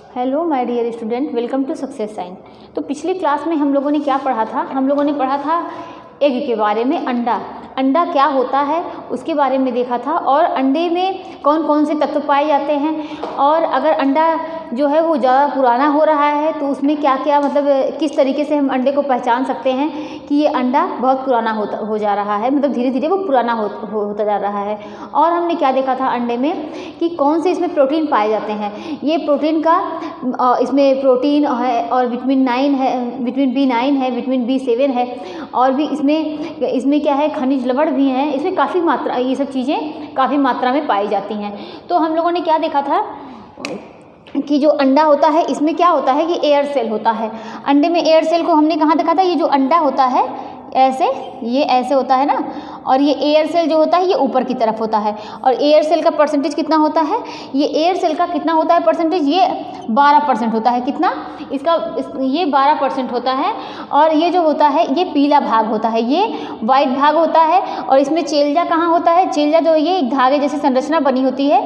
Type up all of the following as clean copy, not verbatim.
Hello my dear student, welcome to success sign. तो पिछली class में हम लोगों ने क्या पढ़ा था? हम लोगों ने पढ़ा था एग के बारे में। अंडा क्या होता है उसके बारे में देखा था, और अंडे में कौन कौन से तत्व पाए जाते हैं, और अगर अंडा जो है वो ज़्यादा पुराना हो रहा है तो उसमें क्या क्या मतलब किस तरीके से हम अंडे को पहचान सकते हैं कि ये अंडा बहुत पुराना हो जा रहा है, मतलब धीरे धीरे वो पुराना होता जा रहा है। और हमने क्या देखा था अंडे में कि कौन से इसमें प्रोटीन पाए जाते हैं। ये प्रोटीन का इसमें प्रोटीन है, और विटामिन 9 है, विटामिन B9 है, विटामिन B7 है, और भी इसमें क्या है, खनिज लवण भी हैं। इसमें काफ़ी मात्रा, ये सब चीज़ें काफ़ी मात्रा में पाई जाती हैं। तो हम लोगों ने क्या देखा था कि जो अंडा होता है इसमें क्या होता है कि एयर सेल होता है। अंडे में एयर सेल को हमने कहाँ देखा था? ये जो अंडा होता है ये ऐसे होता है ना, और ये एयर सेल जो होता है ये ऊपर की तरफ होता है। और एयर सेल का परसेंटेज कितना होता है? ये एयर सेल का कितना होता है परसेंटेज? ये 12% होता है। कितना? ये 12% होता है। और ये जो होता है ये पीला भाग होता है, ये वाइट भाग होता है। और इसमें चेल्जा कहाँ होता है? चेल्जा जो ये एक धागे जैसी संरचना बनी होती है,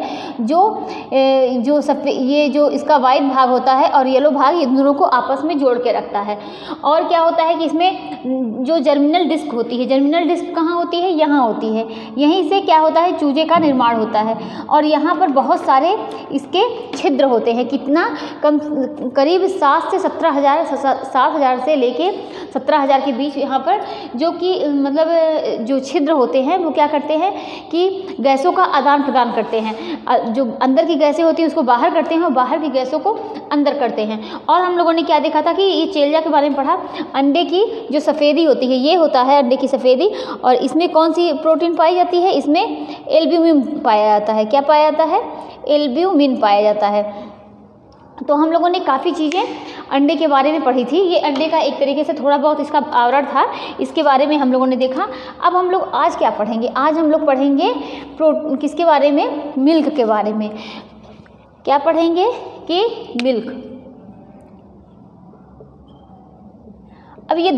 ये जो इसका वाइट भाग होता है और येलो भाग, ये दोनों को आपस में जोड़ के रखता है। और क्या होता है कि इसमें जो जर्मिनल डिस्क होती है, जर्मिनल डिस्क कहाँ होती है? यहाँ होती है। यहीं से क्या होता है? चूजे का निर्माण होता है। और यहाँ पर बहुत सारे इसके छिद्र होते हैं। कितना? करीब 7 से 7,000 से लेके 17,000 के बीच यहाँ पर जो कि मतलब जो छिद्र होते हैं वो क्या करते हैं कि गैसों का आदान प्रदान करते हैं। जो अंदर की गैसें होती हैं उसको बाहर करते हैं, और बाहर की गैसों को अंदर करते हैं। और हम लोगों ने क्या देखा था कि ये चेल्जा के बारे में पढ़ा। अंडे की जो सफ़ेदी होती है, ये होता है अंडे की सफ़ेदी, और इसमें कौन सी प्रोटीन पाई जाती है? इसमें एल्ब्यूमिन पाया जाता है। क्या पाया जाता है? एल्ब्यूमिन पाया जाता है। तो हम लोगों ने काफ़ी चीज़ें अंडे के बारे में पढ़ी थी। ये अंडे का एक तरीके से थोड़ा बहुत इसका आवरण था, इसके बारे में हम लोगों ने देखा। अब हम लोग आज क्या पढ़ेंगे? आज हम लोग पढ़ेंगे किसके बारे में? मिल्क के बारे में। क्या पढ़ेंगे? कि मिल्क। अब ये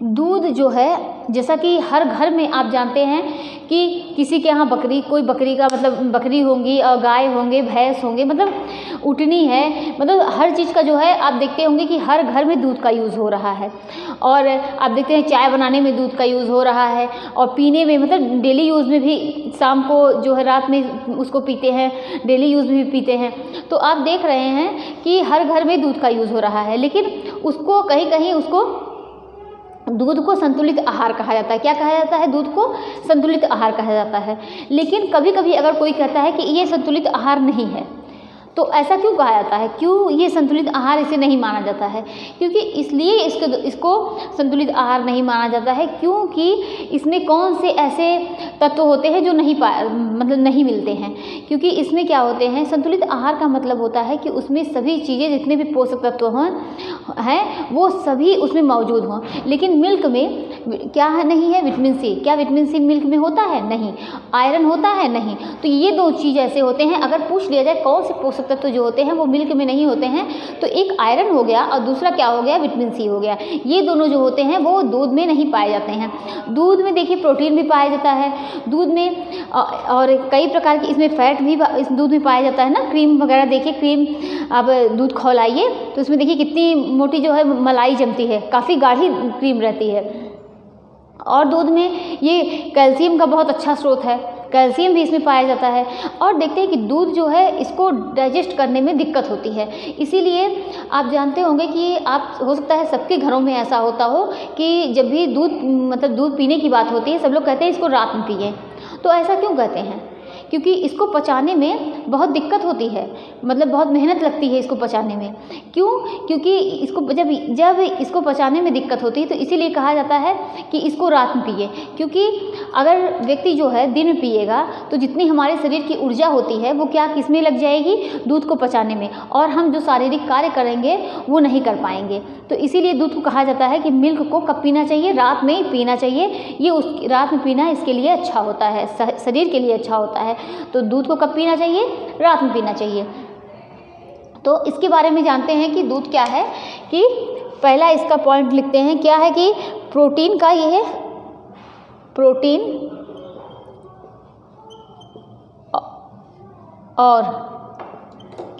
दूध जो है, जैसा कि हर घर में आप जानते हैं कि किसी के यहाँ कोई बकरी का मतलब बकरी होंगी, और गाय होंगे, भैंस होंगे, मतलब ऊँटनी है, मतलब हर चीज़ का जो है आप देखते होंगे कि हर घर में दूध का यूज़ हो रहा है। और आप देखते हैं चाय बनाने में दूध का यूज़ हो रहा है, और पीने में मतलब डेली यूज़ में भी, शाम को जो है रात में उसको पीते हैं, डेली यूज़ में भी पीते हैं। तो आप देख रहे हैं कि हर घर में दूध का यूज़ हो रहा है, लेकिन उसको कहीं उसको दूध को संतुलित आहार कहा जाता है। क्या कहा जाता है? दूध को संतुलित आहार कहा जाता है। लेकिन कभी कभी अगर कोई कहता है कि ये संतुलित आहार नहीं है, तो ऐसा क्यों कहा जाता है? क्यों ये संतुलित आहार इसे नहीं माना जाता है? क्योंकि इसलिए इसको संतुलित आहार नहीं माना जाता है क्योंकि इसमें कौन से ऐसे तत्व होते हैं जो नहीं मिलते हैं। क्योंकि इसमें क्या होते हैं? संतुलित आहार का मतलब होता है कि उसमें सभी चीज़ें, जितने भी पोषक तत्व हैं वो सभी उसमें मौजूद हों। लेकिन मिल्क में क्या है? नहीं है विटामिन सी। क्या विटामिन सी मिल्क में होता है? नहीं। आयरन होता है? नहीं। तो ये दो चीज़ ऐसे होते हैं, अगर पूछ लिया जाए कौन से पोषक तत्व जो होते हैं वो मिल्क में नहीं होते हैं, तो एक आयरन हो गया और दूसरा क्या हो गया? विटामिन सी हो गया। ये दोनों जो होते हैं वो दूध में नहीं पाए जाते हैं। दूध में देखिए प्रोटीन भी पाया जाता है दूध में, और कई प्रकार की इसमें फैट भी इस दूध में पाया जाता है ना। क्रीम वगैरह देखिए, क्रीम अब दूध खौलाइए तो उसमें देखिए कितनी मोटी जो है मलाई जमती है, काफ़ी गाढ़ी क्रीम रहती है। और दूध में ये कैल्शियम का बहुत अच्छा स्रोत है, कैल्शियम भी इसमें पाया जाता है। और देखते हैं कि दूध जो है इसको डाइजेस्ट करने में दिक्कत होती है, इसीलिए आप जानते होंगे कि आप हो सकता है सबके घरों में ऐसा होता हो कि जब भी दूध पीने की बात होती है सब लोग कहते हैं इसको रात में पिए। तो ऐसा क्यों कहते हैं? क्योंकि इसको पचाने में बहुत दिक्कत होती है, मतलब बहुत मेहनत लगती है इसको पचाने में। क्यों? क्योंकि इसको जब इसको पचाने में दिक्कत होती है तो इसीलिए कहा जाता है कि इसको रात में पिए। क्योंकि अगर व्यक्ति जो है दिन में पिएगा तो जितनी हमारे शरीर की ऊर्जा होती है वो क्या किसमें लग जाएगी? दूध को पचाने में, और हम जो शारीरिक कार्य करेंगे वो नहीं कर पाएंगे। तो इसीलिए दूध को कहा जाता है कि मिल्क को कब पीना चाहिए? रात में ही पीना चाहिए। ये रात में पीना इसके लिए अच्छा होता है, शरीर के लिए अच्छा होता है। तो दूध को कब पीना चाहिए? रात में पीना चाहिए। तो इसके बारे में जानते हैं कि दूध क्या है। कि पहला इसका पॉइंट लिखते हैं, क्या है कि प्रोटीन का ये है, प्रोटीन और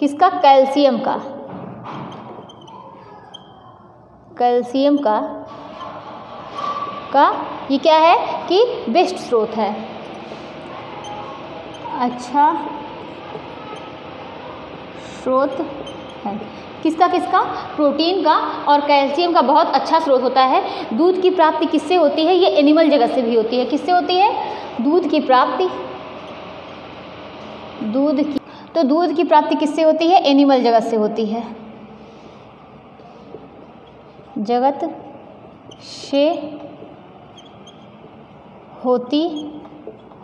किसका? कैल्शियम का। कैल्शियम का ये क्या है कि बेस्ट स्रोत है। अच्छा स्रोत है किसका? प्रोटीन का और कैल्शियम का बहुत अच्छा स्रोत होता है। दूध की प्राप्ति किससे होती है? ये एनिमल जगत से भी होती है। किससे होती है? दूध की प्राप्ति। दूध की प्राप्ति किससे होती है? एनिमल जगत से होती है। जगत से होती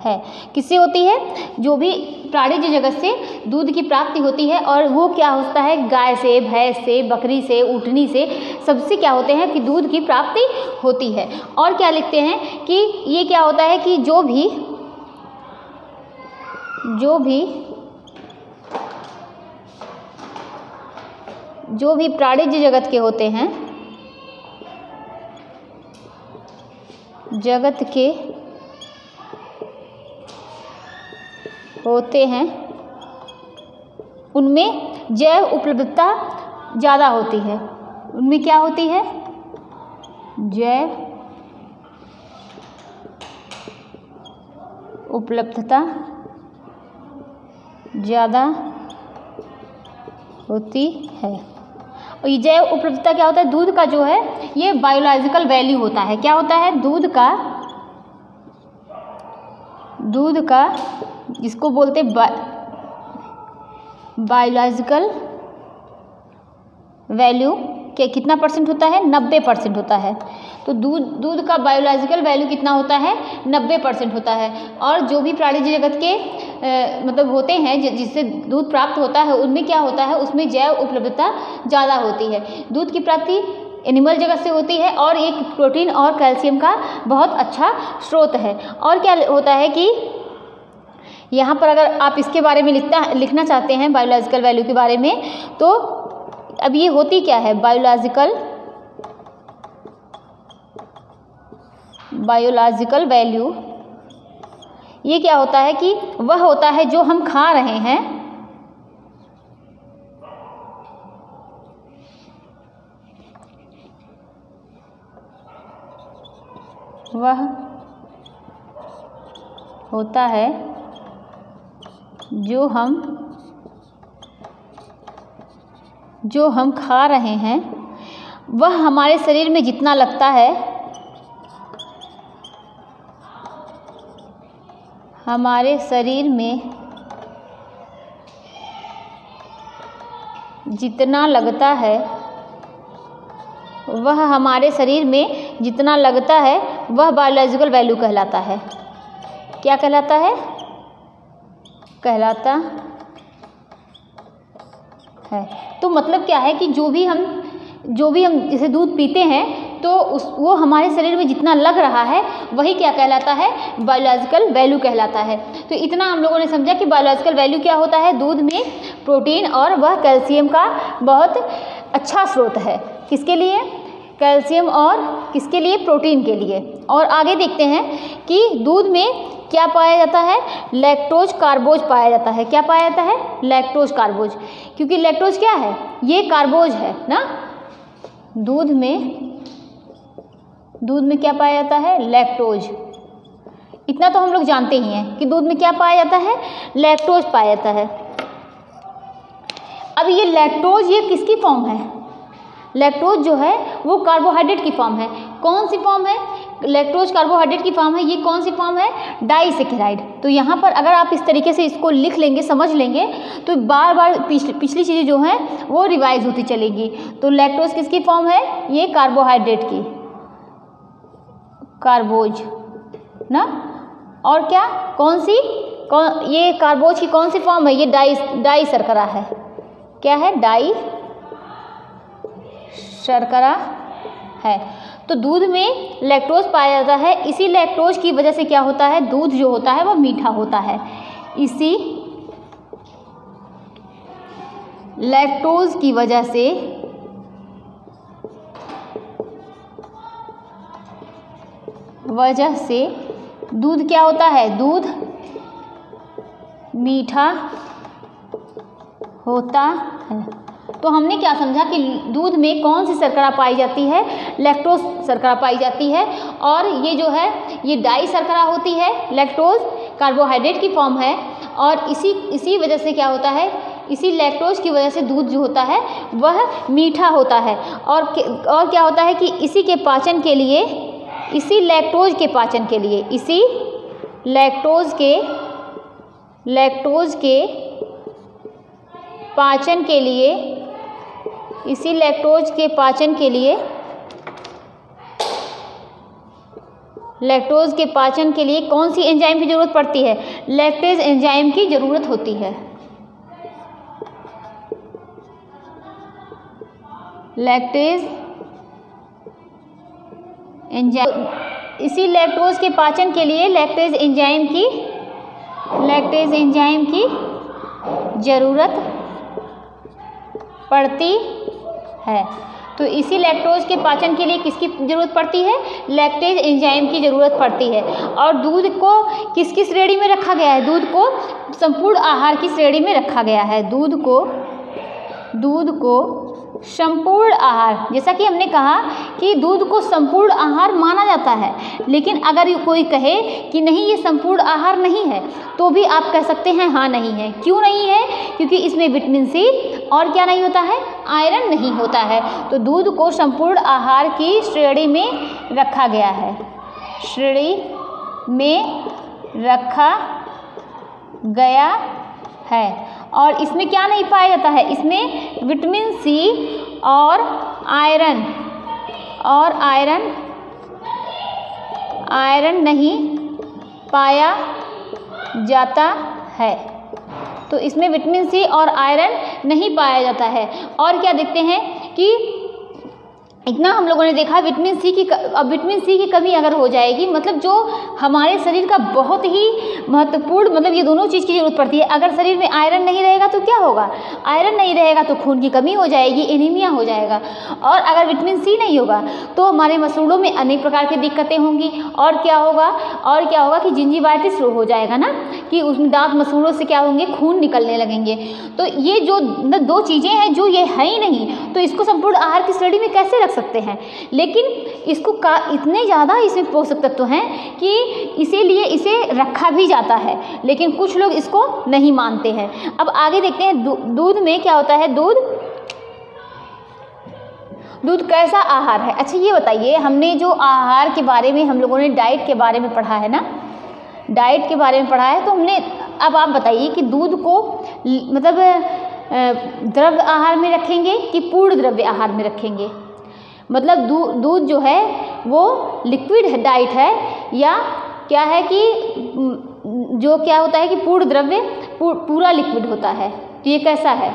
है। किससे होती है? जो भी प्राणिज जगत से दूध की प्राप्ति होती है, और वो क्या होता है? गाय से, भैंस से, बकरी से, ऊँटनी से, सबसे क्या होते हैं कि दूध की प्राप्ति होती है। और क्या लिखते हैं कि ये क्या होता है कि जो भी प्राणिज जगत के होते हैं, जगत के होते हैं, उनमें जैव उपलब्धता ज़्यादा होती है। उनमें क्या होती है? जैव उपलब्धता ज़्यादा होती है। और ये जैव उपलब्धता क्या होता है? दूध का जो है ये बायोलॉजिकल वैल्यू होता है। क्या होता है? दूध का जिसको बोलते बायोलॉजिकल वैल्यू के कितना परसेंट होता है? 90% होता है। तो दूध का बायोलॉजिकल वैल्यू कितना होता है? 90% होता है। और जो भी प्राणिज जगत के मतलब होते हैं जिससे दूध प्राप्त होता है, उनमें क्या होता है? उसमें जैव उपलब्धता ज़्यादा होती है। दूध की प्राप्ति एनिमल जगत से होती है और एक प्रोटीन और कैल्शियम का बहुत अच्छा स्रोत है। और क्या होता है कि यहाँ पर अगर आप इसके बारे में लिखना चाहते हैं बायोलॉजिकल वैल्यू के बारे में, तो अब ये होती क्या है? बायोलॉजिकल वैल्यू ये क्या होता है कि वह होता है जो हम खा रहे हैं, वह होता है जो हम खा रहे हैं, वह हमारे शरीर में जितना लगता है, हमारे शरीर में जितना लगता है, वह हमारे शरीर में जितना लगता है वह बायोलॉजिकल वैल्यू कहलाता है। क्या कहलाता है? कहलाता है। तो मतलब क्या है कि जो भी हम जैसे दूध पीते हैं तो वो हमारे शरीर में जितना लग रहा है वही क्या कहलाता है? बायोलॉजिकल वैल्यू कहलाता है। तो इतना हम लोगों ने समझा कि बायोलॉजिकल वैल्यू क्या होता है? दूध में प्रोटीन और वह कैल्शियम का बहुत अच्छा स्रोत है। किसके लिए? कैल्शियम और किसके लिए? प्रोटीन के लिए। और आगे देखते हैं कि दूध में क्या पाया जाता है? लैक्टोज कार्बोज पाया जाता है। क्या पाया जाता है? लैक्टोज कार्बोज। क्योंकि लैक्टोज क्या है? ये कार्बोज है ना। दूध में क्या पाया जाता है? लैक्टोज। इतना तो हम लोग जानते ही हैं कि दूध में क्या पाया जाता है? लैक्टोज पाया जाता है। अब ये लैक्टोज ये किसकी फॉर्म है? लैक्टोज जो है वो कार्बोहाइड्रेट की फॉर्म है। कौन सी फॉर्म है? लैक्टोज कार्बोहाइड्रेट की फॉर्म है। ये कौन सी फॉर्म है? डाइसेकेराइड। तो यहाँ पर अगर आप इस तरीके से इसको लिख लेंगे, समझ लेंगे, तो बार बार पिछली चीज़ें जो हैं वो रिवाइज होती चलेगी। तो लैक्टोज किसकी फॉर्म है? ये कार्बोहाइड्रेट की, कार्बोज ना। और क्या? ये कार्बोज की कौन सी फॉर्म है? ये डाई शर्करा है। क्या है? डाई शर्करा है। तो दूध में लैक्टोज पाया जाता है। इसी लैक्टोज की वजह से क्या होता है? दूध जो होता है वो मीठा होता है। इसी लैक्टोज की वजह से दूध क्या होता है? दूध मीठा होता है। तो हमने क्या समझा कि दूध में कौन सी शर्करा पाई जाती है, लैक्टोज शर्करा पाई जाती है, और ये जो है ये डाई शर्करा होती है, लैक्टोज कार्बोहाइड्रेट की फॉर्म है, और इसी वजह से क्या होता है, इसी लैक्टोज की वजह से दूध जो होता है वह मीठा होता है। और क्या होता है कि इसी के पाचन के लिए, इसी लैक्टोज के पाचन के लिए, इसी लैक्टोज के पाचन के लिए, इसी लैक्टोज के पाचन के लिए, लैक्टोज के पाचन के लिए कौन सी एंजाइम की जरूरत पड़ती है, लैक्टेज एंजाइम की जरूरत होती है। लैक्टेज एंजाइम, इसी लैक्टोज के पाचन के लिए लैक्टेज एंजाइम की जरूरत पड़ती है। तो इसी लैक्टोज के पाचन के लिए किसकी जरूरत पड़ती है, लैक्टेज एंजाइम की जरूरत पड़ती है। और दूध को किसकी श्रेणी में रखा गया है, दूध को संपूर्ण आहार की श्रेणी में रखा गया है। दूध को संपूर्ण आहार, जैसा कि हमने कहा कि दूध को संपूर्ण आहार माना जाता है, लेकिन अगर कोई कहे कि नहीं ये संपूर्ण आहार नहीं है, तो भी आप कह सकते हैं हाँ नहीं है। क्यों नहीं है, क्योंकि इसमें विटामिन सी और क्या नहीं होता है, आयरन नहीं होता है। तो दूध को संपूर्ण आहार की श्रेणी में रखा गया है, श्रेणी में रखा गया है। और इसमें क्या नहीं पाया जाता है, इसमें विटामिन सी और आयरन नहीं पाया जाता है। तो इसमें विटामिन सी और आयरन नहीं पाया जाता है। और क्या देखते हैं कि इतना हम लोगों ने देखा विटामिन सी की कमी अगर हो जाएगी, मतलब जो हमारे शरीर का बहुत ही महत्वपूर्ण, मतलब ये दोनों चीज़ की जरूरत पड़ती है। अगर शरीर में आयरन नहीं रहेगा तो क्या होगा, आयरन नहीं रहेगा तो खून की कमी हो जाएगी, एनीमिया हो जाएगा। और अगर विटामिन सी नहीं होगा तो हमारे मसूड़ों में अनेक प्रकार की दिक्कतें होंगी। और क्या होगा कि जिंजिवाइटिस हो जाएगा ना, कि उसमें दांत मसूड़ों से क्या होंगे, खून निकलने लगेंगे। तो ये जो दो चीज़ें हैं जो ये है ही नहीं, तो इसको संपूर्ण आहार की श्रेणी में कैसे रख सकते हैं। लेकिन इसको इतने ज़्यादा इसमें पोषक तत्व हैं कि इसीलिए इसे रखा भी जाता है, लेकिन कुछ लोग इसको नहीं मानते हैं। अब आगे देखते हैं दूध में क्या होता है। दूध कैसा आहार है। अच्छा ये बताइए, हमने जो आहार के बारे में हम लोगों ने डाइट के बारे में पढ़ा है ना, डाइट के बारे में पढ़ा है, तो हमने, अब आप बताइए कि दूध को मतलब द्रव्य आहार में रखेंगे कि पूर्ण द्रव्य आहार में रखेंगे। मतलब दूध जो है वो लिक्विड डाइट है, या क्या है कि जो क्या होता है कि पूर्ण द्रव्य पूरा लिक्विड होता है। तो ये कैसा है,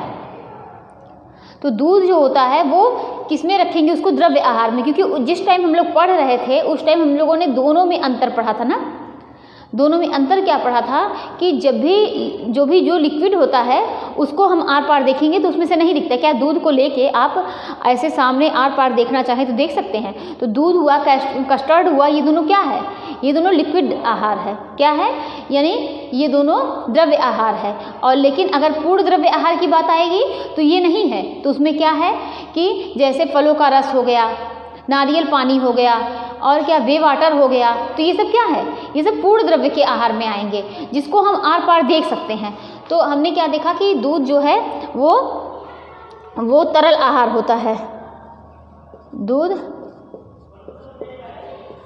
तो दूध जो होता है वो किस में रखेंगे, उसको द्रव्य आहार में। क्योंकि जिस टाइम हम लोग पढ़ रहे थे उस टाइम हम लोगों ने दोनों में अंतर पढ़ा था ना। दोनों में अंतर क्या पढ़ा था कि जो लिक्विड होता है उसको हम आर पार देखेंगे तो उसमें से नहीं दिखता। क्या दूध को लेके आप ऐसे सामने आर पार देखना चाहें तो देख सकते हैं। तो दूध हुआ, कस्टर्ड हुआ, ये दोनों क्या है, ये दोनों लिक्विड आहार है। क्या है, यानी ये दोनों द्रव्य आहार है। और लेकिन अगर पूर्ण द्रव्य आहार की बात आएगी तो ये नहीं है। तो उसमें क्या है कि जैसे फलों का रस हो गया, नारियल पानी हो गया, और क्या वे वाटर हो गया, तो ये सब क्या है, ये सब पूर्ण द्रव्य के आहार में आएंगे, जिसको हम आर पार देख सकते हैं। तो हमने क्या देखा कि दूध जो है वो तरल आहार होता है। दूध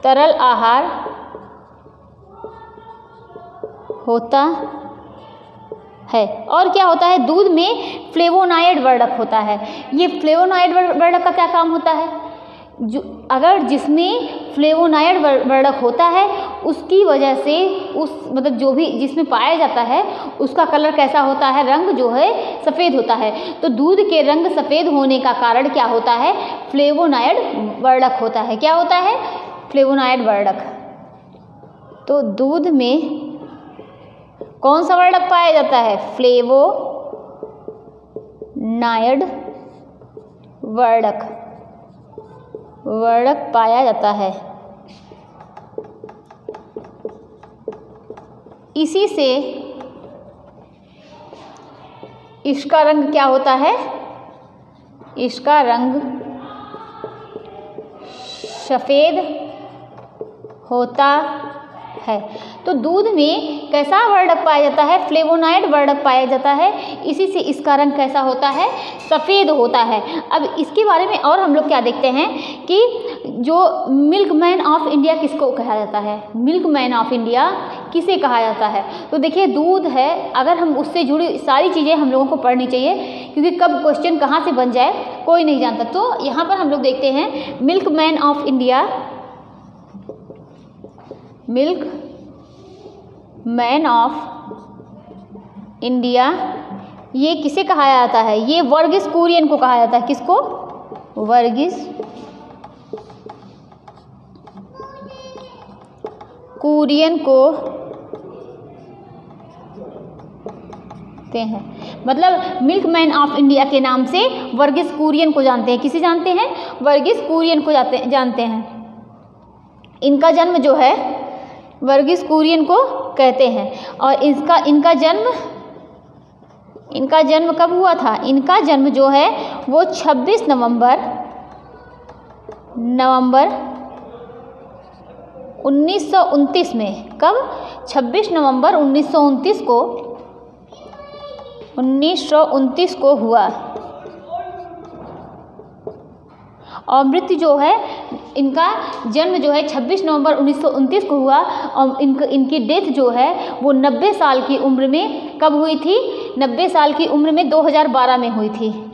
तरल आहार होता है। और क्या होता है, दूध में फ्लेवोनॉइड वर्णक होता है। ये फ्लेवोनॉइड वर्णक का क्या काम होता है, अगर जिसमें फ्लेवोनॉइड वर्णक होता है उसकी वजह से मतलब जो भी जिसमें पाया जाता है उसका कलर कैसा होता है, रंग जो है सफ़ेद होता है। तो दूध के रंग सफ़ेद होने का कारण क्या होता है, फ्लेवोनॉइड वर्णक होता है। क्या होता है, फ्लेवोनॉइड वर्णक। तो दूध में कौन सा वर्णक पाया जाता है, फ्लेवोनॉइड वर्णक पाया जाता है। इसका रंग क्या होता है? इसका रंग सफ़ेद होता है। तो दूध में कैसा वर्णक पाया जाता है? फ्लेवोनाइड वर्णक पाया जाता है, इसी से इसका रंग कैसा होता है? सफ़ेद होता है। अब इसके बारे में और हम लोग क्या देखते हैं कि जो मिल्कमैन ऑफ इंडिया किसको कहा जाता है? मिल्कमैन ऑफ इंडिया किसे कहा जाता है? तो देखिए दूध है, अगर हम उससे जुड़ी सारी चीज़ें हम लोगों को पढ़नी चाहिए, क्योंकि कब क्वेश्चन कहाँ से बन जाए कोई नहीं जानता। तो यहाँ पर हम लोग देखते हैं milkman of India, milk man of India, ये किसे कहा जाता है? ये वर्गीस कुरियन को कहा जाता है। किसको? वर्गीस कुरियन को कहते हैं। मतलब मिल्कमैन ऑफ इंडिया के नाम से वर्गीस कुरियन को जानते हैं। किसे जानते हैं? वर्गीस कुरियन को जानते हैं। इनका जन्म जो है वर्गीस कुरियन को कहते हैं। और इनका जन्म कब हुआ था? इनका जन्म जो है वो 26 नवंबर 1929 में। कब? 26 नवंबर 1929 को हुआ। और मृत्यु जो है, इनका जन्म जो है 26 नवंबर 1929 को हुआ और इनकी डेथ जो है वो 90 साल की उम्र में कब हुई थी? 90 साल की उम्र में 2012 में हुई थी।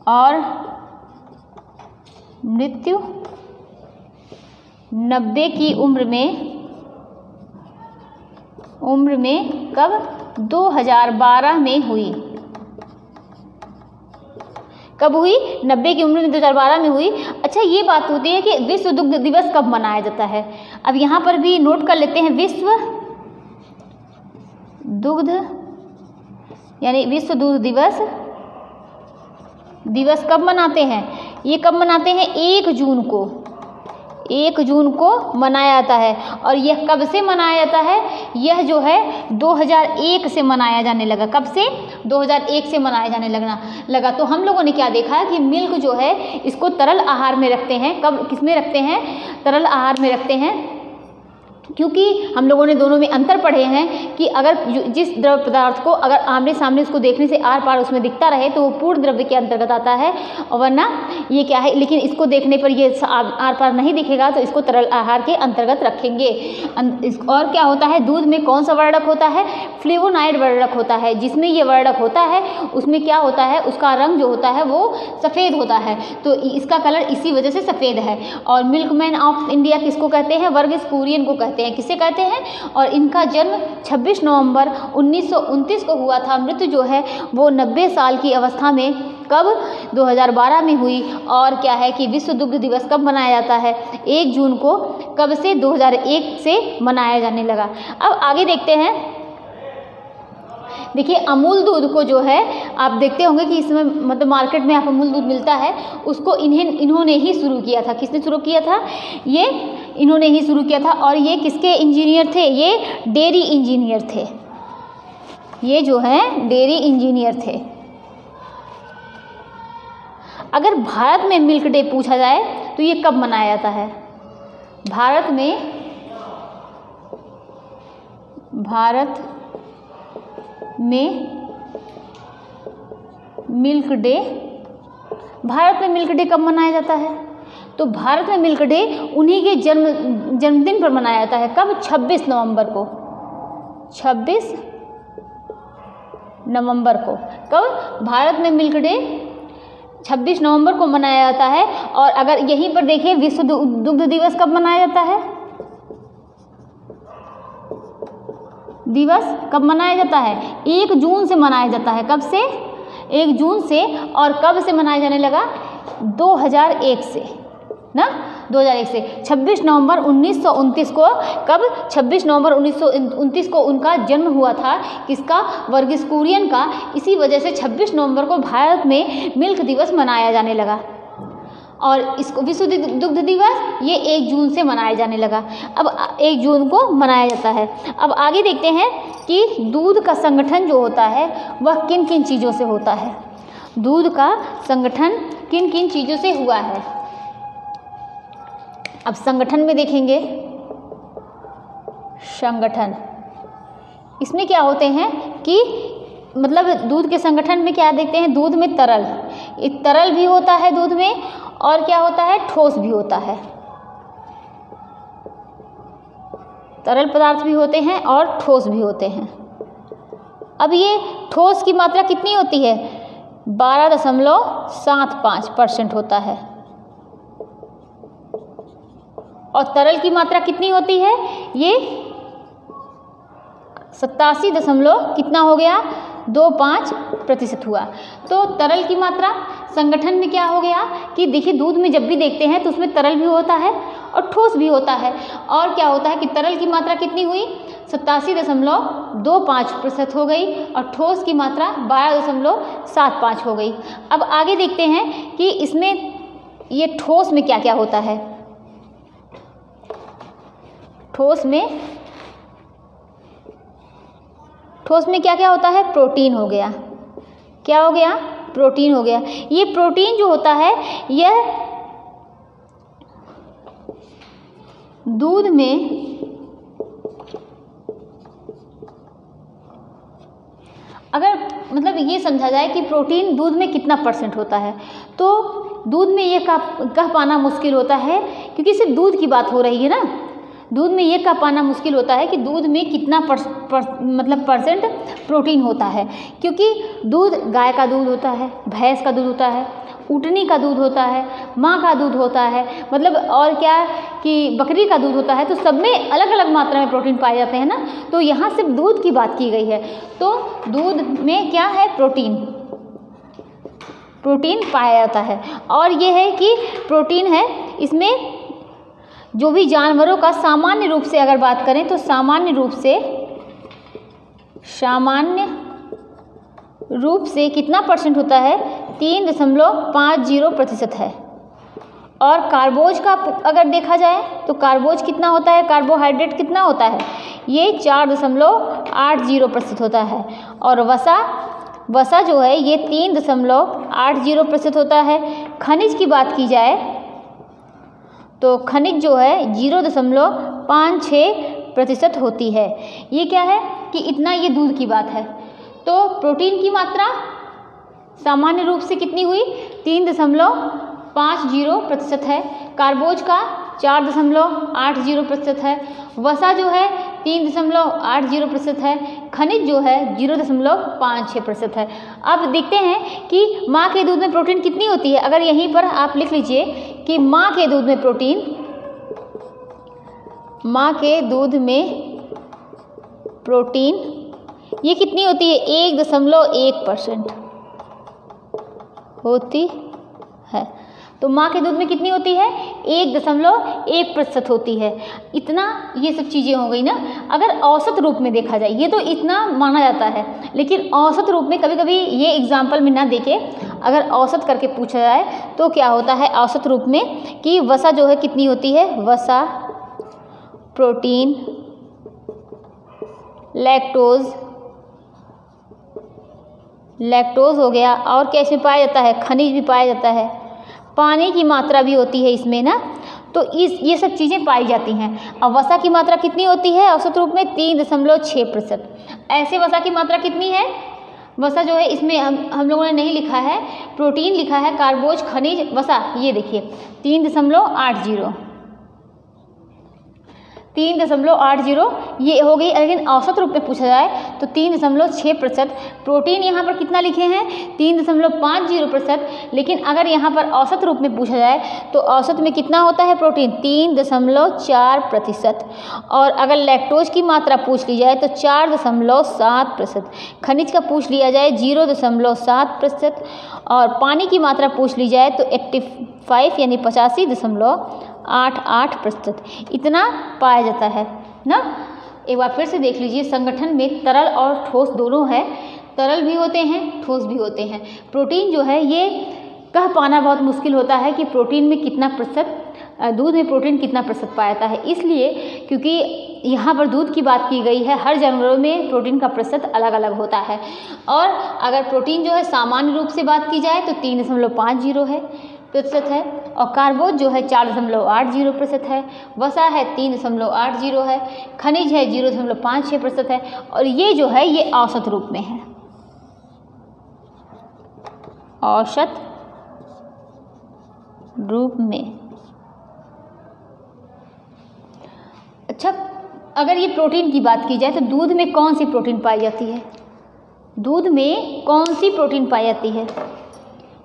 और मृत्यु 90 की उम्र में कब? 2012 में हुई। कब हुई? 90 की उम्र में 2012 में हुई। अच्छा, ये बात होती है कि विश्व दुग्ध दिवस कब मनाया जाता है? अब यहाँ पर भी नोट कर लेते हैं। विश्व दुग्ध यानी विश्व दुग्ध दिवस कब मनाते हैं? ये कब मनाते हैं? 1 जून को मनाया जाता है। और यह कब से मनाया जाता है? यह जो है 2001 से मनाया जाने लगा। कब से? 2001 से मनाया जाने लगा। तो हम लोगों ने क्या देखा कि मिल्क जो है इसको तरल आहार में रखते हैं। कब? किसमें रखते हैं? तरल आहार में रखते हैं, क्योंकि हम लोगों ने दोनों में अंतर पढ़े हैं कि अगर जिस द्रव पदार्थ को अगर आमने सामने उसको देखने से आर पार उसमें दिखता रहे तो वो पूर्ण द्रव्य के अंतर्गत आता है, और वरना ये क्या है, लेकिन इसको देखने पर ये आर पार नहीं दिखेगा तो इसको तरल आहार के अंतर्गत रखेंगे। और क्या होता है? दूध में कौन सा वर्णक होता है? फ्लेवोनाइड वर्णक होता है। जिसमें ये वर्णक होता है उसमें क्या होता है? उसका रंग जो होता है वो सफ़ेद होता है। तो इसका कलर इसी वजह से सफ़ेद है। और मिल्कमैन ऑफ इंडिया किसको कहते हैं? वर्गीस कुरियन को कहते हैं। किसे कहते हैं? और इनका जन्म 26 नवंबर 1929 को हुआ था। मृत्यु जो है वो 90 साल की अवस्था में कब? 2012 में हुई। और क्या है कि विश्व दुग्ध दिवस कब मनाया जाता है? 1 जून को। कब से? 2001 से मनाया जाने लगा। अब आगे देखते हैं। देखिए अमूल दूध को जो है आप देखते होंगे कि इसमें मतलब मार्केट में आप अमूल दूध मिलता है, उसको इन्होंने ही शुरू किया था। किसने शुरू किया था? ये इन्होंने ही शुरू किया था। और ये किसके इंजीनियर थे? ये डेयरी इंजीनियर थे। ये जो है डेयरी इंजीनियर थे। अगर भारत में मिल्क डे पूछा जाए तो ये कब मनाया जाता है? भारत में मिल्क डे कब मनाया जाता है? तो भारत में मिल्क डे उन्हीं के जन्मदिन पर मनाया जाता है। कब? 26 नवंबर को। 26 नवंबर को। कब? भारत में मिल्क डे 26 नवंबर को मनाया जाता है। और अगर यहीं पर देखिए विश्व दुग्ध दिवस कब मनाया जाता है? दिवस कब मनाया जाता है? 1 जून से मनाया जाता है। कब से? 1 जून से। और कब से मनाया जाने लगा? 2001 से ना, 2001 से। 26 नवंबर 1929 को। कब? 26 नवंबर 1929 को उनका जन्म हुआ था। किसका? वर्गीस कुरियन का। इसी वजह से 26 नवंबर को भारत में मिल्क दिवस मनाया जाने लगा। और इसको विश्व दुग्ध दिवस ये 1 जून से मनाया जाने लगा। अब 1 जून को मनाया जाता है। अब आगे देखते हैं कि दूध का संगठन जो होता है वह किन किन चीज़ों से होता है। दूध का संगठन किन किन चीज़ों से हुआ है। अब संगठन में देखेंगे, संगठन इसमें क्या होते हैं कि मतलब दूध के संगठन में क्या देखते हैं, दूध में तरल, तरल भी होता है दूध में, और क्या होता है, ठोस भी होता है। तरल पदार्थ भी होते हैं और ठोस भी होते हैं। अब ये ठोस की मात्रा कितनी होती है, 12.75% होता है, और तरल की मात्रा कितनी होती है, ये 87 कितना हो गया, 25% हुआ। तो तरल की मात्रा संगठन में क्या हो गया कि देखिए दूध में जब भी देखते हैं तो उसमें तरल भी होता है और ठोस भी होता है, और क्या होता है कि तरल की मात्रा कितनी हुई, 87.25% हो गई, और ठोस की मात्रा 12.75 हो गई। अब आगे देखते हैं कि इसमें ये ठोस में क्या क्या होता है। ठोस में क्या क्या होता है, प्रोटीन हो गया, क्या हो गया, प्रोटीन हो गया। ये प्रोटीन जो होता है यह दूध में अगर मतलब ये समझा जाए कि प्रोटीन दूध में कितना % होता है, तो दूध में ये कह पाना मुश्किल होता है, क्योंकि सिर्फ दूध की बात हो रही है ना। दूध में ये कह पाना मुश्किल होता है कि दूध में कितना मतलब % प्रोटीन होता है, क्योंकि दूध गाय का दूध होता है, भैंस का दूध होता है, ऊँटनी का दूध होता है, माँ का दूध होता है, मतलब और क्या कि बकरी का दूध होता है। तो सब में अलग अलग मात्रा में प्रोटीन पाए जाते हैं ना। तो यहाँ सिर्फ दूध की बात की गई है, तो दूध में क्या है, प्रोटीन पाया जाता है। और ये है कि प्रोटीन है इसमें जो भी जानवरों का सामान्य रूप से अगर बात करें तो सामान्य रूप से कितना % होता है, 3.50% है। और कार्बोज का अगर देखा जाए तो कार्बोज कितना होता है, कार्बोहाइड्रेट कितना होता है, ये 4.80% होता है। और वसा जो है ये 3.80% होता है। खनिज की बात की जाए तो खनिज जो है 0.56% होती है। ये क्या है कि इतना ये दूध की बात है। तो प्रोटीन की मात्रा सामान्य रूप से कितनी हुई, 3.50% है। कार्बोज का 4.80% है। वसा जो है 3.80% है। खनिज जो है 0.56% है। अब देखते हैं कि माँ के दूध में प्रोटीन कितनी होती है। अगर यहीं पर आप लिख लीजिए कि माँ के दूध में प्रोटीन ये कितनी होती है, 1.1% होती है। तो माँ के दूध में कितनी होती है, 1.1% होती है। इतना ये सब चीज़ें हो गई ना। अगर औसत रूप में देखा जाए, ये तो इतना माना जाता है, लेकिन औसत रूप में कभी कभी ये एग्जाम्पल में ना देके अगर औसत करके पूछा जाए तो क्या होता है औसत रूप में कि वसा जो है कितनी होती है, वसा, प्रोटीन, लैक्टोज हो गया, और क्या इसमें पाया जाता है, खनिज भी पाया जाता है, पानी की मात्रा भी होती है इसमें ना। तो ये सब चीज़ें पाई जाती हैं। अब वसा की मात्रा कितनी होती है औसत रूप में, 3.6%। ऐसे वसा की मात्रा कितनी है, वसा जो है इसमें हम लोगों ने नहीं लिखा है, प्रोटीन लिखा है, कार्बोज, खनिज, वसा, ये देखिए 3.80 ये हो गई। लेकिन औसत रूप में पूछा जाए तो 3.6%। प्रोटीन यहाँ पर कितना लिखे हैं, 3.50%। लेकिन अगर यहाँ पर औसत रूप में पूछा जाए तो औसत में कितना होता है प्रोटीन, 3.4%। और अगर लैक्टोज की मात्रा पूछ ली जाए तो 4.7%। खनिज का पूछ लिया जाए 0.7%। और पानी की मात्रा पूछ ली जाए तो 85 यानी 85.88%। इतना पाया जाता है ना। एक बार फिर से देख लीजिए, संगठन में तरल और ठोस दोनों है। तरल भी होते हैं, ठोस भी होते हैं। प्रोटीन जो है ये कह पाना बहुत मुश्किल होता है कि प्रोटीन में कितना प्रतिशत, दूध में प्रोटीन कितना प्रतिशत पाया जाता है, इसलिए क्योंकि यहाँ पर दूध की बात की गई है। हर जानवरों में प्रोटीन का प्रतिशत अलग अलग होता है। और अगर प्रोटीन जो है सामान्य रूप से बात की जाए तो 3.50 है प्रतिशत है, और कार्बोज जो है 4.80% है, वसा है 3.80 है, खनिज है 0.56% है, और ये जो है ये औसत रूप में है, औसत रूप में। अच्छा, अगर ये प्रोटीन की बात की जाए तो दूध में कौन सी प्रोटीन पाई जाती है? दूध में कौन सी प्रोटीन पाई जाती है?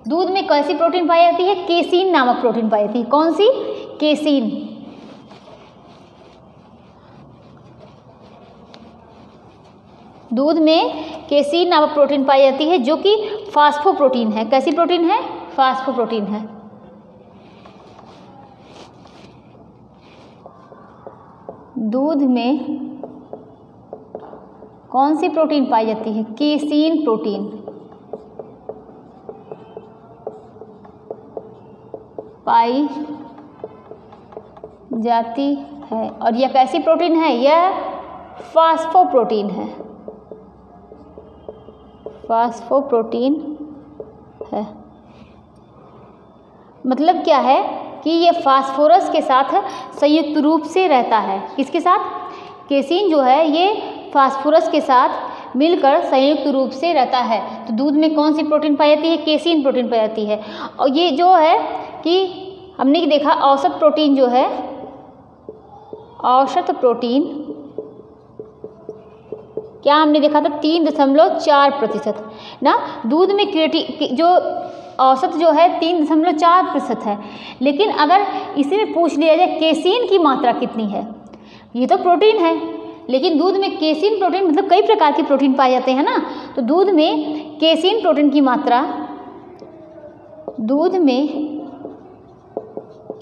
दूध में कैसी प्रोटीन पाई जाती है? केसीन नामक प्रोटीन पाई जाती है। कौन सी? केसीन। दूध में केसीन नामक प्रोटीन पाई जाती है, जो कि फास्फोप्रोटीन है। कैसी प्रोटीन है? फास्फोप्रोटीन है। दूध में कौन सी प्रोटीन पाई जाती है? केसीन प्रोटीन पाई जाती है, और यह कैसी प्रोटीन है? यह फास्फोप्रोटीन है, फास्फोप्रोटीन है। मतलब क्या है कि ये फास्फोरस के साथ संयुक्त रूप से रहता है। किसके साथ? केसीन जो है ये फास्फोरस के साथ मिलकर संयुक्त रूप से रहता है। तो दूध में कौन सी प्रोटीन पाई जाती है? केसीन प्रोटीन पाई जाती है। और ये जो है कि हमने देखा औसत प्रोटीन जो है, औसत प्रोटीन क्या हमने देखा था? 3.4% ना। दूध में क्रिएटिन जो औसत जो है 3.4% है, लेकिन अगर इसी में पूछ लिया जाए केसीन की मात्रा कितनी है, ये तो प्रोटीन है, लेकिन दूध में केसीन प्रोटीन मतलब कई प्रकार के प्रोटीन पाए जाते हैं ना। तो दूध में केसीन प्रोटीन की मात्रा, दूध में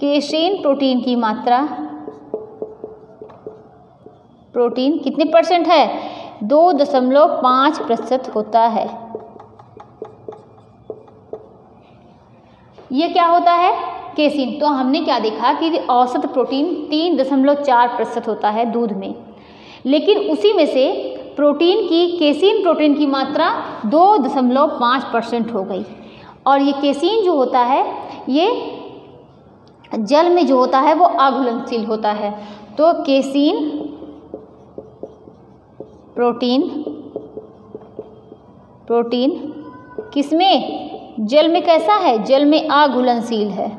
केसीन प्रोटीन की मात्रा, प्रोटीन कितने परसेंट है? 2.5% होता है। ये क्या होता है? केसीन। तो हमने क्या देखा कि औसत प्रोटीन 3.4% होता है दूध में, लेकिन उसी में से प्रोटीन की, केसीन प्रोटीन की मात्रा 2.5% हो गई। और ये केसीन जो होता है ये जल में जो होता है वो अघुलनशील होता है। तो केसीन प्रोटीन किसमें? जल में कैसा है? जल में अघुलनशील है,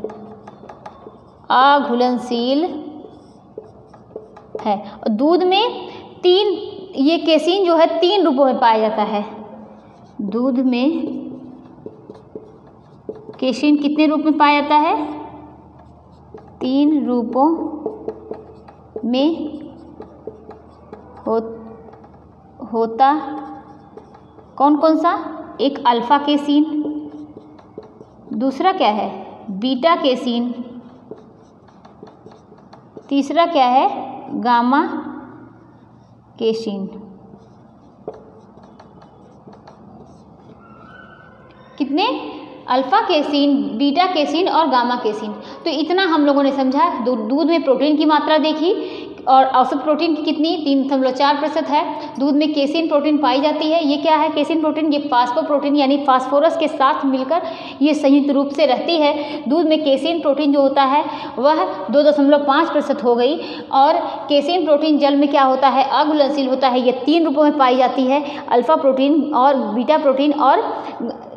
अघुलनशील है। और दूध में ये केसीन जो है 3 रूपों में पाया जाता है। दूध में केसीन कितने रूप में पाया जाता है? 3 रूपों में होता। कौन कौन सा? एक अल्फा केसीन, दूसरा क्या है? बीटा केसीन, तीसरा क्या है? Gamma casein. कितने? अल्फा केसीन, बीटा केसीन और गामा केसीन। तो इतना हम लोगों ने समझा। दूध में प्रोटीन की मात्रा देखी, और औसत प्रोटीन की कितनी? 3.4% है। दूध में केसीन प्रोटीन पाई जाती है। ये क्या है? केसीन प्रोटीन ये फास्फोप्रोटीन यानी फास्फोरस के साथ मिलकर ये संयुक्त रूप से रहती है। दूध में केसीन प्रोटीन जो होता है वह 2.5% हो गई। और केसीन प्रोटीन जल में क्या होता है? अघुलनशील होता है। ये 3 रूपों में पाई जाती है, अल्फा प्रोटीन और बीटा प्रोटीन, और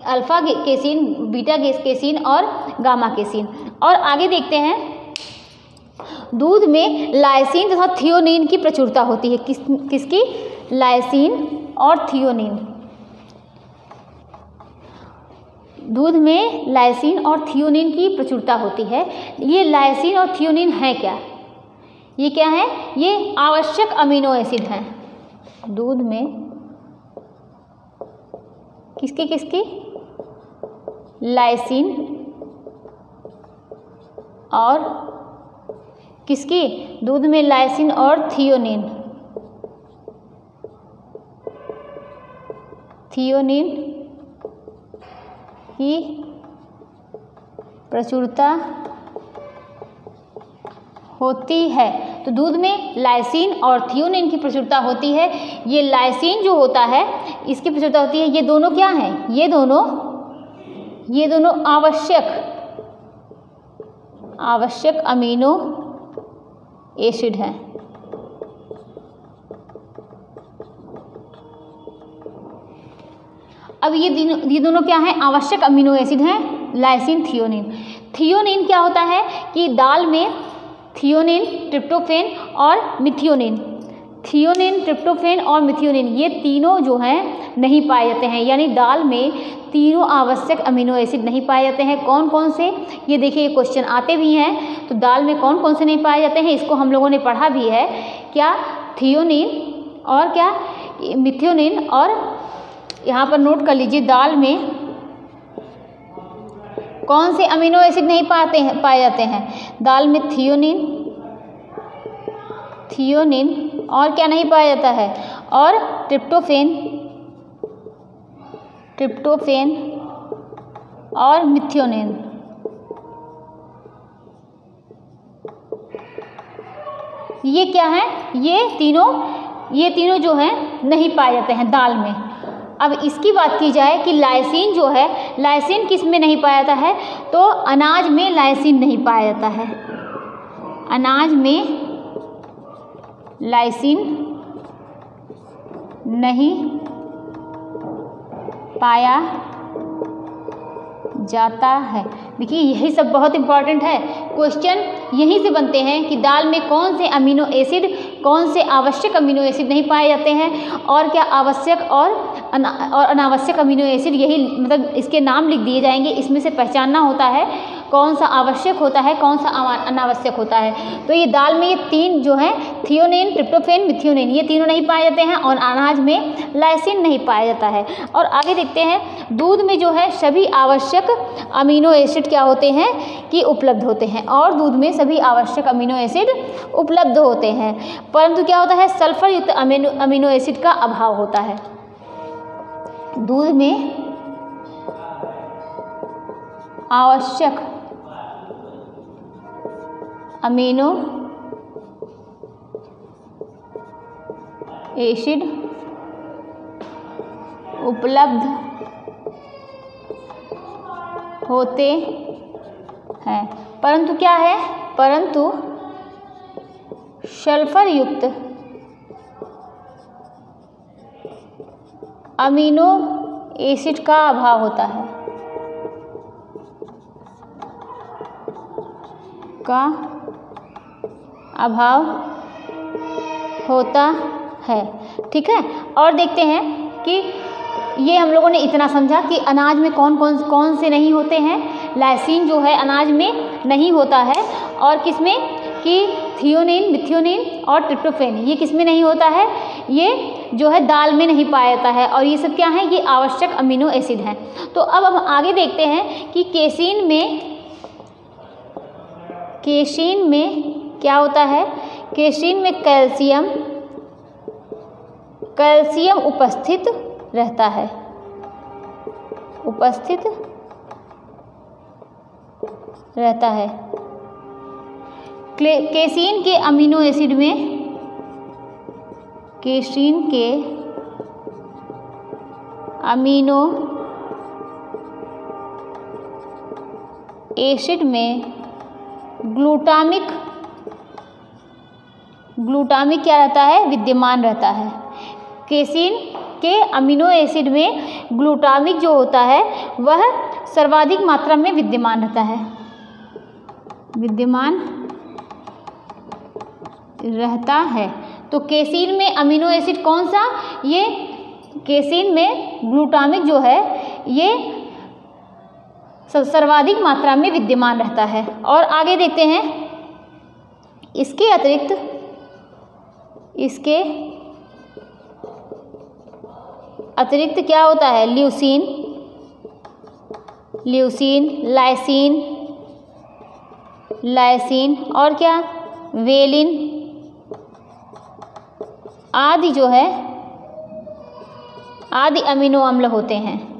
अल्फा केसीन, बीटा केसीन और गामा केसीन। और आगे देखते हैं, दूध में लाइसिन तथा थियोनीन की प्रचुरता होती है। किसकी? लाइसिन और थियोनीन। दूध में लाइसिन और थियोनीन की प्रचुरता होती है। ये लाइसिन और थियोनीन है क्या? ये क्या है? ये आवश्यक अमीनो एसिड हैं। दूध में किसकी? लाइसिन और किसकी? दूध में लाइसिन और थियोनीन की प्रचुरता होती है। तो दूध में लाइसिन और थियोनिन की प्रचुरता होती है। ये लाइसिन जो होता है इसकी प्रचुरता होती है। ये दोनों क्या हैं? ये दोनों आवश्यक अमीनो एसिड हैं। अब ये दोनों क्या हैं? आवश्यक अमीनो एसिड हैं, लाइसिन, थियोनिन। थियोनिन क्या होता है कि दाल में थियोनिन, ट्रिप्टोफैन और मिथियोनिन, थियोनिन, ट्रिप्टोफैन और मिथियोनिन ये तीनों जो हैं नहीं पाए जाते हैं। यानी दाल में तीनों आवश्यक अमीनो एसिड नहीं पाए जाते हैं। कौन कौन से? ये देखिए, ये क्वेश्चन आते भी हैं। तो दाल में कौन कौन से नहीं पाए जाते हैं इसको हम लोगों ने पढ़ा भी है। क्या? थियोनिन और क्या? मिथियोनिन। और यहाँ पर नोट कर लीजिए, दाल में कौन से अमीनो एसिड नहीं पाए जाते हैं? दाल में थियोनिन और क्या नहीं पाया जाता है? और ट्रिप्टोफैन और मिथियोनिन। ये क्या है? ये तीनों जो हैं नहीं पाए जाते हैं दाल में। अब इसकी बात की जाए कि लाइसिन जो है, लाइसिन किस में नहीं पाया जाता है? तो अनाज में लाइसिन नहीं पाया जाता है। अनाज में लाइसिन नहीं पाया जाता है। देखिए, यही सब बहुत इंपॉर्टेंट है। क्वेश्चन यहीं से बनते हैं कि दाल में कौन से अमीनो एसिड, कौन से आवश्यक अमीनो एसिड नहीं पाए जाते हैं और क्या आवश्यक और अनावश्यक अमीनो एसिड, यही मतलब इसके नाम लिख दिए जाएंगे। इसमें से पहचानना होता है कौन सा आवश्यक होता है, कौन सा अनावश्यक होता है। तो ये दाल में ये तीन जो हैं, थियोनिन, ट्रिप्टोफैन, मिथियोनिन, ये तीनों नहीं पाए जाते हैं और अनाज में लाइसिन नहीं पाया जाता है। और आगे देखते हैं, दूध में जो है सभी आवश्यक अमीनो एसिड क्या होते हैं कि उपलब्ध होते हैं, और दूध में सभी आवश्यक अमीनो एसिड उपलब्ध होते हैं, परंतु क्या होता है? सल्फर युक्त अमीनो एसिड का अभाव होता है। दूध में आवश्यक अमीनो एसिड उपलब्ध होते हैं, परंतु क्या है? परंतु सल्फर युक्त अमीनो एसिड का अभाव होता है, का अभाव होता है। ठीक है। और देखते हैं कि ये हम लोगों ने इतना समझा कि अनाज में कौन से नहीं होते हैं। लाइसिन जो है अनाज में नहीं होता है, और किसमें? कि थियोनिन, मिथियोनिन और ट्रिप्टोफैन, ये किसमें नहीं होता है? ये जो है दाल में नहीं पाया जाता है। और ये सब क्या है? ये आवश्यक अमीनो एसिड हैं। तो अब हम आगे देखते हैं कि केसीन में क्या होता है? केसीन में कैल्शियम उपस्थित रहता है, केसीन के अमीनो एसिड में, केसीन के अमीनो एसिड में ग्लूटामिक क्या रहता है? विद्यमान रहता है। केसीन के अमीनो एसिड में ग्लूटामिक जो होता है वह सर्वाधिक मात्रा में विद्यमान रहता है। तो केसीन में अमीनो एसिड कौन सा? ये केसीन में ग्लूटामिक जो है ये सर्वाधिक मात्रा में विद्यमान रहता है। और आगे देखते हैं, इसके अतिरिक्त क्या होता है? ल्यूसीन, लाइसिन और क्या? वेलिन आदि जो है, आदि अमीनो अम्ल होते हैं।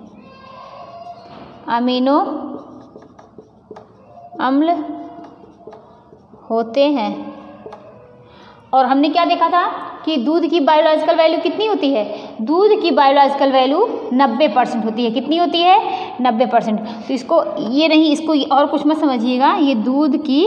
अमीनो अम्ल होते हैं। और हमने क्या देखा था कि दूध की बायोलॉजिकल वैल्यू कितनी होती है? दूध की बायोलॉजिकल वैल्यू 90% होती है। कितनी होती है? 90%। तो इसको ये नहीं, इसको और कुछ मत समझिएगा। ये दूध की,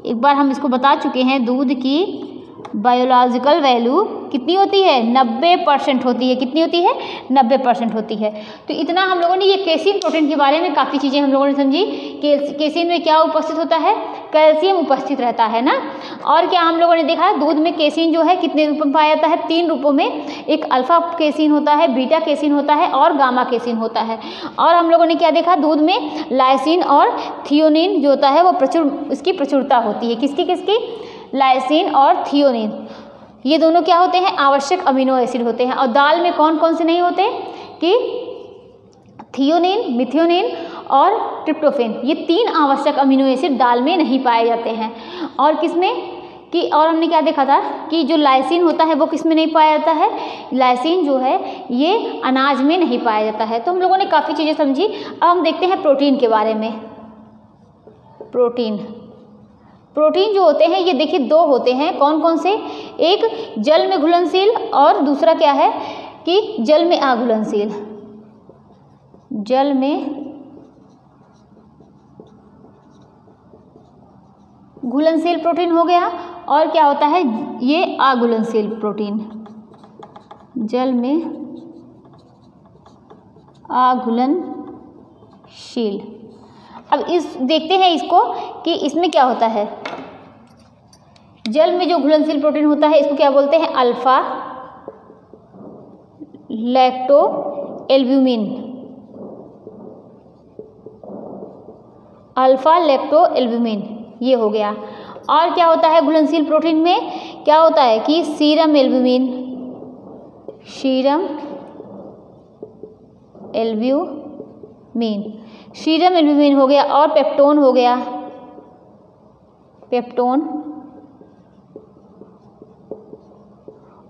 एक बार हम इसको बता चुके हैं, दूध की बायोलॉजिकल वैल्यू कितनी होती है? 90% होती है। कितनी होती है? 90% होती है। तो इतना हम लोगों ने ये केसीन प्रोटीन के बारे में काफ़ी चीज़ें हम लोगों ने समझी। केसीन में क्या उपस्थित होता है? कैल्शियम उपस्थित रहता है ना। और क्या हम लोगों ने देखा, दूध में केसीन जो है कितने रूपों में पाया जाता है? 3 रूपों में। एक अल्फा केसीन होता है, बीटा केसीन होता है और गामा केसीन होता है। और हम लोगों ने क्या देखा, दूध में लाइसिन और थियोनिन जो होता है वो प्रचुर, इसकी प्रचुरता होती है। किसकी किसकी? लाइसिन और थियोनिन। ये दोनों क्या होते हैं? आवश्यक अमीनो एसिड होते हैं। और दाल में कौन कौन से नहीं होते? कि थियोनिन, मिथियोनिन और ट्रिप्टोफेन, ये 3 आवश्यक अमीनो एसिड दाल में नहीं पाए जाते हैं। और किसमें? कि और हमने क्या देखा था कि जो लाइसिन होता है वो किस में नहीं पाया जाता है? लाइसिन जो है ये अनाज में नहीं पाया जाता है। तो हम लोगों ने काफ़ी चीज़ें समझी। अब हम देखते हैं प्रोटीन के बारे में। प्रोटीन जो होते हैं ये देखिए 2 होते हैं। कौन कौन से? एक जल में घुलनशील और दूसरा क्या है कि जल में अघुलनशील। जल में घुलनशील प्रोटीन हो गया, और क्या होता है? ये अघुलनशील प्रोटीन। जल में अघुलनशील। अब इस देखते हैं इसको कि इसमें क्या होता है। जल में जो घुलनशील प्रोटीन होता है इसको क्या बोलते हैं? Alpha lactoalbumin. अल्फा लैक्टोएल्ब्यूमिन ये हो गया। और क्या होता है घुलनशील प्रोटीन में? क्या होता है कि सीरम एल्ब्यूमिन, सीरम एल्ब्यूमिन हो गया। और पेप्टोन हो गया, पेप्टोन।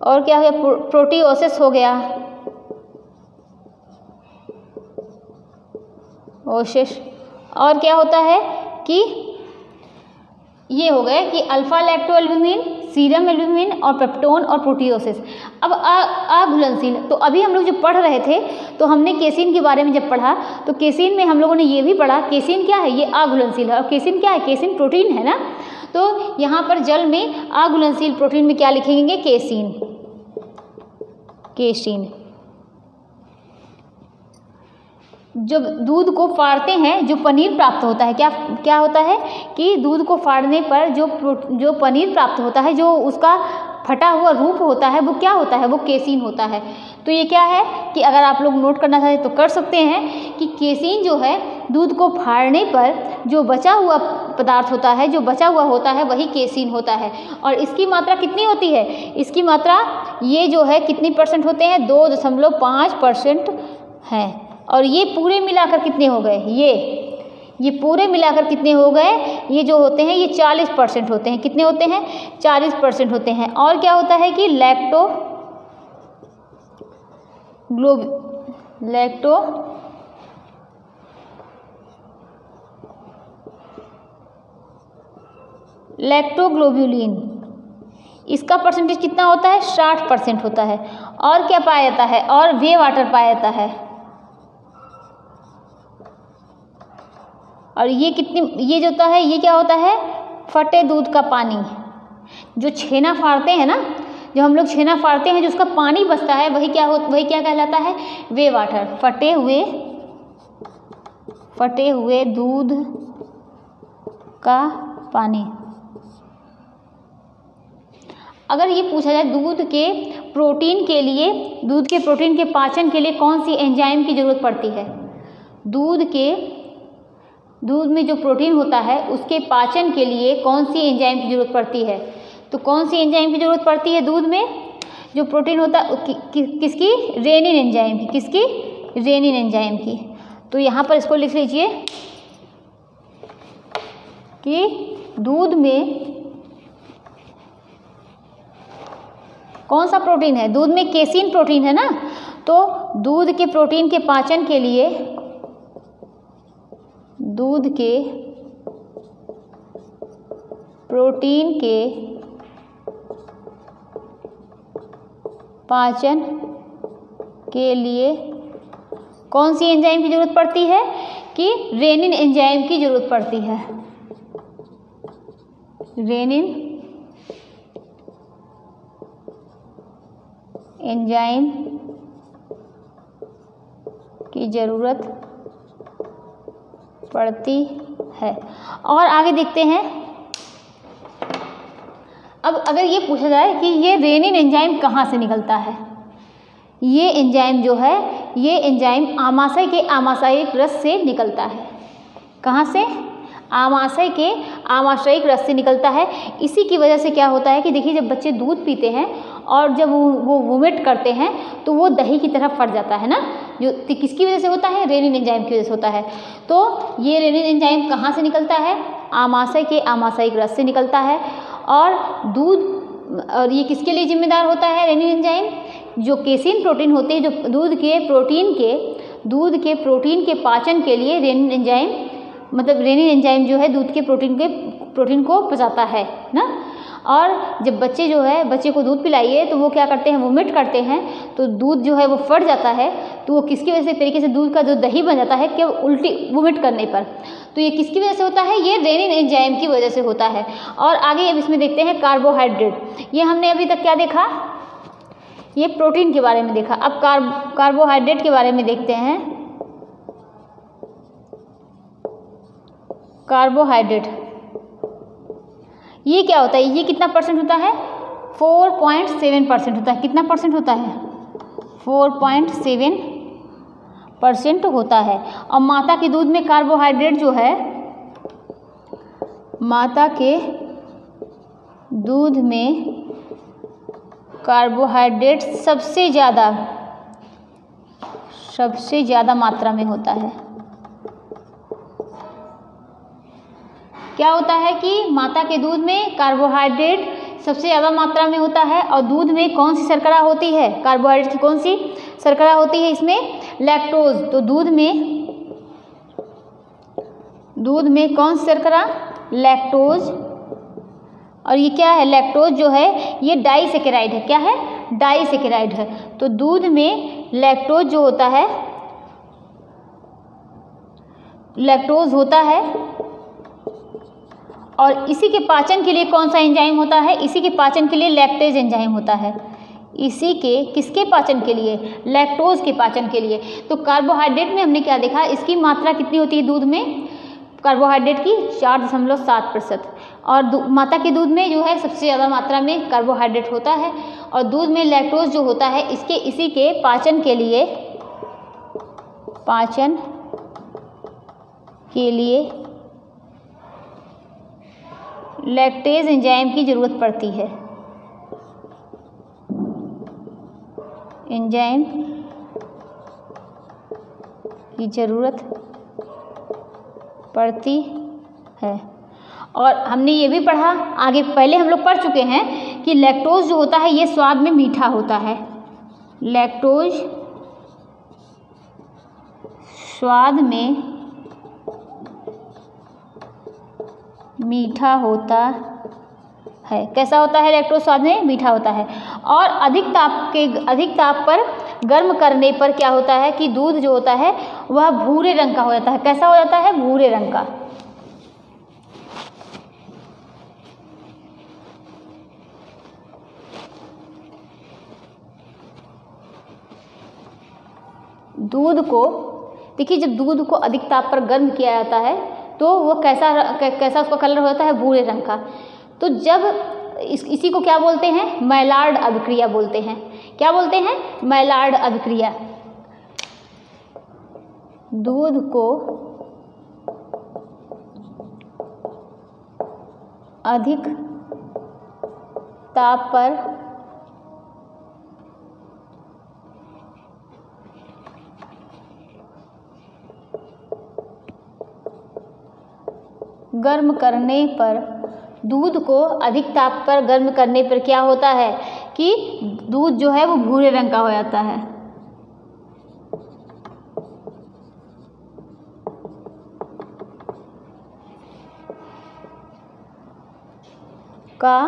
और क्या हो गया? प्रोटीओसिस हो गया, ओसिस। और क्या होता है कि ये हो गए कि अल्फा लैक्टोएल्ब्यूमिन, सीरम एल्ब्यूमिन और पेप्टोन और प्रोटीओसिस। अब अघुलनशील, तो अभी हम लोग जो पढ़ रहे थे तो हमने केसीन के बारे में जब पढ़ा तो केसीन में हम लोगों ने ये भी पढ़ा, केसीन क्या है? ये अघुलनशील है। और केसीन क्या है? केसीन प्रोटीन है ना। तो यहाँ पर जल में अघुलनशील प्रोटीन में क्या लिखेंगे? केसीन। जब दूध को फाड़ते हैं जो पनीर प्राप्त होता है, क्या होता है कि दूध को फाड़ने पर जो पनीर प्राप्त होता है, जो उसका फटा हुआ रूप होता है वो क्या होता है? वो केसीन होता है। तो ये क्या है कि अगर आप लोग नोट करना चाहें तो कर सकते हैं कि केसीन जो है दूध को फाड़ने पर जो बचा हुआ पदार्थ होता है, जो बचा हुआ होता है वही केसीन होता है। और इसकी मात्रा कितनी होती है? इसकी मात्रा ये जो है कितनी % होते हैं? 2.5% हैं। और ये पूरे मिलाकर कितने हो गए? ये पूरे मिलाकर कितने हो गए? ये जो होते हैं ये 40% होते हैं। कितने होते हैं? 40% होते हैं। और क्या होता है कि लैक्टोग्लोब्यूलिन, इसका परसेंटेज कितना होता है? 60% होता है। और क्या पाया जाता है? और वे वाटर पाया जाता है। और ये जो होता है ये क्या होता है? फटे दूध का पानी। जो छेना फाड़ते हैं ना, जो हम लोग छेना फाड़ते हैं जो उसका पानी बचता है वही क्या कहलाता है? वे वाटर। फटे हुए दूध का पानी। अगर ये पूछा जाए दूध के प्रोटीन के पाचन के लिए कौन सी एंजाइम की जरूरत पड़ती है? दूध में जो प्रोटीन होता है उसके पाचन के लिए कौन सी एंजाइम की जरूरत पड़ती है? तो कौन सी एंजाइम की जरूरत पड़ती है दूध में जो प्रोटीन होता है? किसकी? रेनिन एंजाइम की। किसकी? रेनिन एंजाइम की। तो यहाँ पर इसको लिख लीजिए कि दूध में कौन सा प्रोटीन है? दूध में केसीन प्रोटीन है ना। तो दूध के प्रोटीन के पाचन के लिए, दूध के प्रोटीन के पाचन के लिए कौन सी एंजाइम की जरूरत पड़ती है? कि रेनिन एंजाइम की जरूरत पड़ती है। रेनिन एंजाइम की जरूरत पड़ती है। और आगे देखते हैं। अब अगर ये पूछा जाए कि ये रेनिन एंजाइम कहाँ से निकलता है, ये एंजाइम जो है, ये एंजाइम आमाशय के आमाशयिक रस से निकलता है। कहाँ से? आमाशय के आमाशयिक रस से निकलता है। इसी की वजह से क्या होता है कि देखिए, जब बच्चे दूध पीते हैं और जब वो वोमिट करते हैं तो वो दही की तरफ फट जाता है ना, जो किसकी वजह से होता है? रेनिन एंजाइम की वजह से होता है। तो ये रेनिन एंजाइम कहाँ से निकलता है? आमाशय के आमाशयिक रस से निकलता है। और दूध, और ये किसके लिए जिम्मेदार होता है रेनिन एंजाइम? जो केसिन प्रोटीन होते हैं, जो दूध के प्रोटीन के पाचन के लिए रेनिन एंजाइम, मतलब रेनिन एंजाइम जो है दूध के प्रोटीन को पचाता है ना। और जब बच्चे जो है, बच्चे को दूध पिलाइए तो वो क्या करते हैं? वोमिट करते हैं, तो दूध जो है वो फट जाता है। तो वो किसकी वजह से? एक तरीके से दूध का जो दही बन जाता है क्या उल्टी वोमिट करने पर, तो ये किसकी वजह से होता है? ये रेनिन एंजाइम की वजह से होता है। और आगे अब इसमें देखते हैं कार्बोहाइड्रेट। ये हमने अभी तक क्या देखा? ये प्रोटीन के बारे में देखा। अब कार्बोहाइड्रेट के बारे में देखते हैं। कार्बोहाइड्रेट ये क्या होता है? ये कितना परसेंट होता है? 4.7% होता है। कितना परसेंट होता है? 4.7% होता है। और माता के दूध में कार्बोहाइड्रेट जो है, माता के दूध में कार्बोहाइड्रेट सबसे ज़्यादा मात्रा में होता है। क्या होता है कि माता के दूध में कार्बोहाइड्रेट सबसे ज़्यादा मात्रा में होता है। और दूध में कौन सी शर्करा होती है? कार्बोहाइड्रेट की कौन सी शर्करा होती है इसमें? लैक्टोज। तो दूध में कौन सी शर्करा? लैक्टोज। और ये क्या है? लैक्टोज जो है ये डाइसेकेराइड है। क्या है? डाइसेकेराइड है। तो दूध में लैक्टोज जो होता है, लैक्टोज होता है। और इसी के पाचन के लिए कौन सा एंजाइम होता है? इसी के पाचन के लिए लैक्टेज एंजाइम होता है। इसी के किसके पाचन के लिए? लैक्टोज के पाचन के लिए। तो कार्बोहाइड्रेट में हमने क्या देखा? इसकी मात्रा कितनी होती है दूध में? कार्बोहाइड्रेट की 4.7%। और माता के दूध में जो है सबसे ज़्यादा मात्रा में कार्बोहाइड्रेट होता है। और दूध में लैक्टोज जो होता है इसी के पाचन के लिए लैक्टेज एंजाइम की जरूरत पड़ती है। एंजाइम की जरूरत पड़ती है। और हमने ये भी पढ़ा, आगे पहले हम लोग पढ़ चुके हैं कि लैक्टोज जो होता है ये स्वाद में मीठा होता है। लैक्टोज स्वाद में मीठा होता है। कैसा होता है? लैक्टोज स्वाद में मीठा होता है। और अधिक ताप पर गर्म करने पर क्या होता है कि दूध जो होता है वह भूरे रंग का हो जाता है। कैसा हो जाता है? भूरे रंग का। दूध को देखिए, जब दूध को अधिक ताप पर गर्म किया जाता है तो वो कैसा उसका कलर हो जाता है? भूरे रंग का। तो जब इसी को क्या बोलते हैं? मैलार्ड अभिक्रिया बोलते हैं। क्या बोलते हैं? मैलार्ड अभिक्रिया। दूध को अधिक ताप पर गर्म करने पर, दूध को अधिक ताप पर गर्म करने पर क्या होता है कि दूध जो है वो भूरे रंग का हो जाता है। का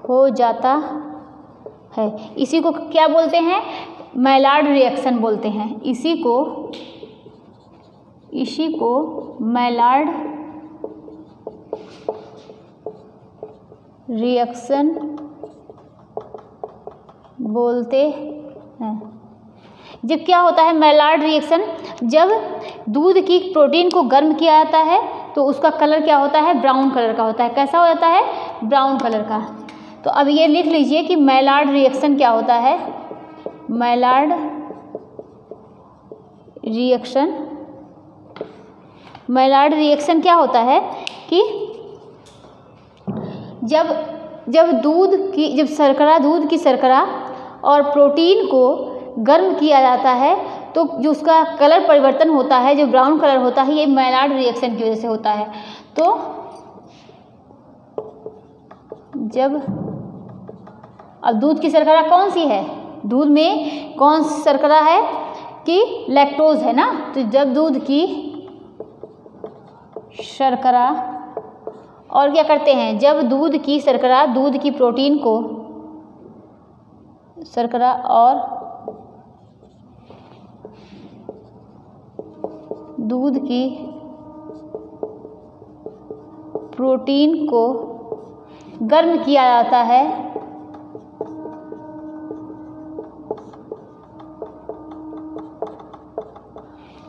हो जाता है। इसी को क्या बोलते हैं? मैलार्ड रिएक्शन बोलते हैं। इसी को मैलार्ड रिएक्शन बोलते हैं। जब क्या होता है मैलार्ड रिएक्शन, जब दूध की प्रोटीन को गर्म किया जाता है तो उसका कलर क्या होता है? ब्राउन कलर का होता है। कैसा हो जाता है? ब्राउन कलर का। तो अब ये लिख लीजिए कि मैलार्ड रिएक्शन क्या होता है? मैलार्ड रिएक्शन क्या होता है कि जब दूध की शर्करा और प्रोटीन को गर्म किया जाता है तो जो उसका कलर परिवर्तन होता है, जो ब्राउन कलर होता है, ये मैलार्ड रिएक्शन की वजह से होता है। तो अब दूध की शर्करा कौन सी है? दूध में कौन सी शर्करा है कि लैक्टोज है ना। तो जब दूध की शर्करा और क्या करते हैं, जब दूध की शर्करा दूध की प्रोटीन को शर्करा और दूध की प्रोटीन को गर्म किया जाता है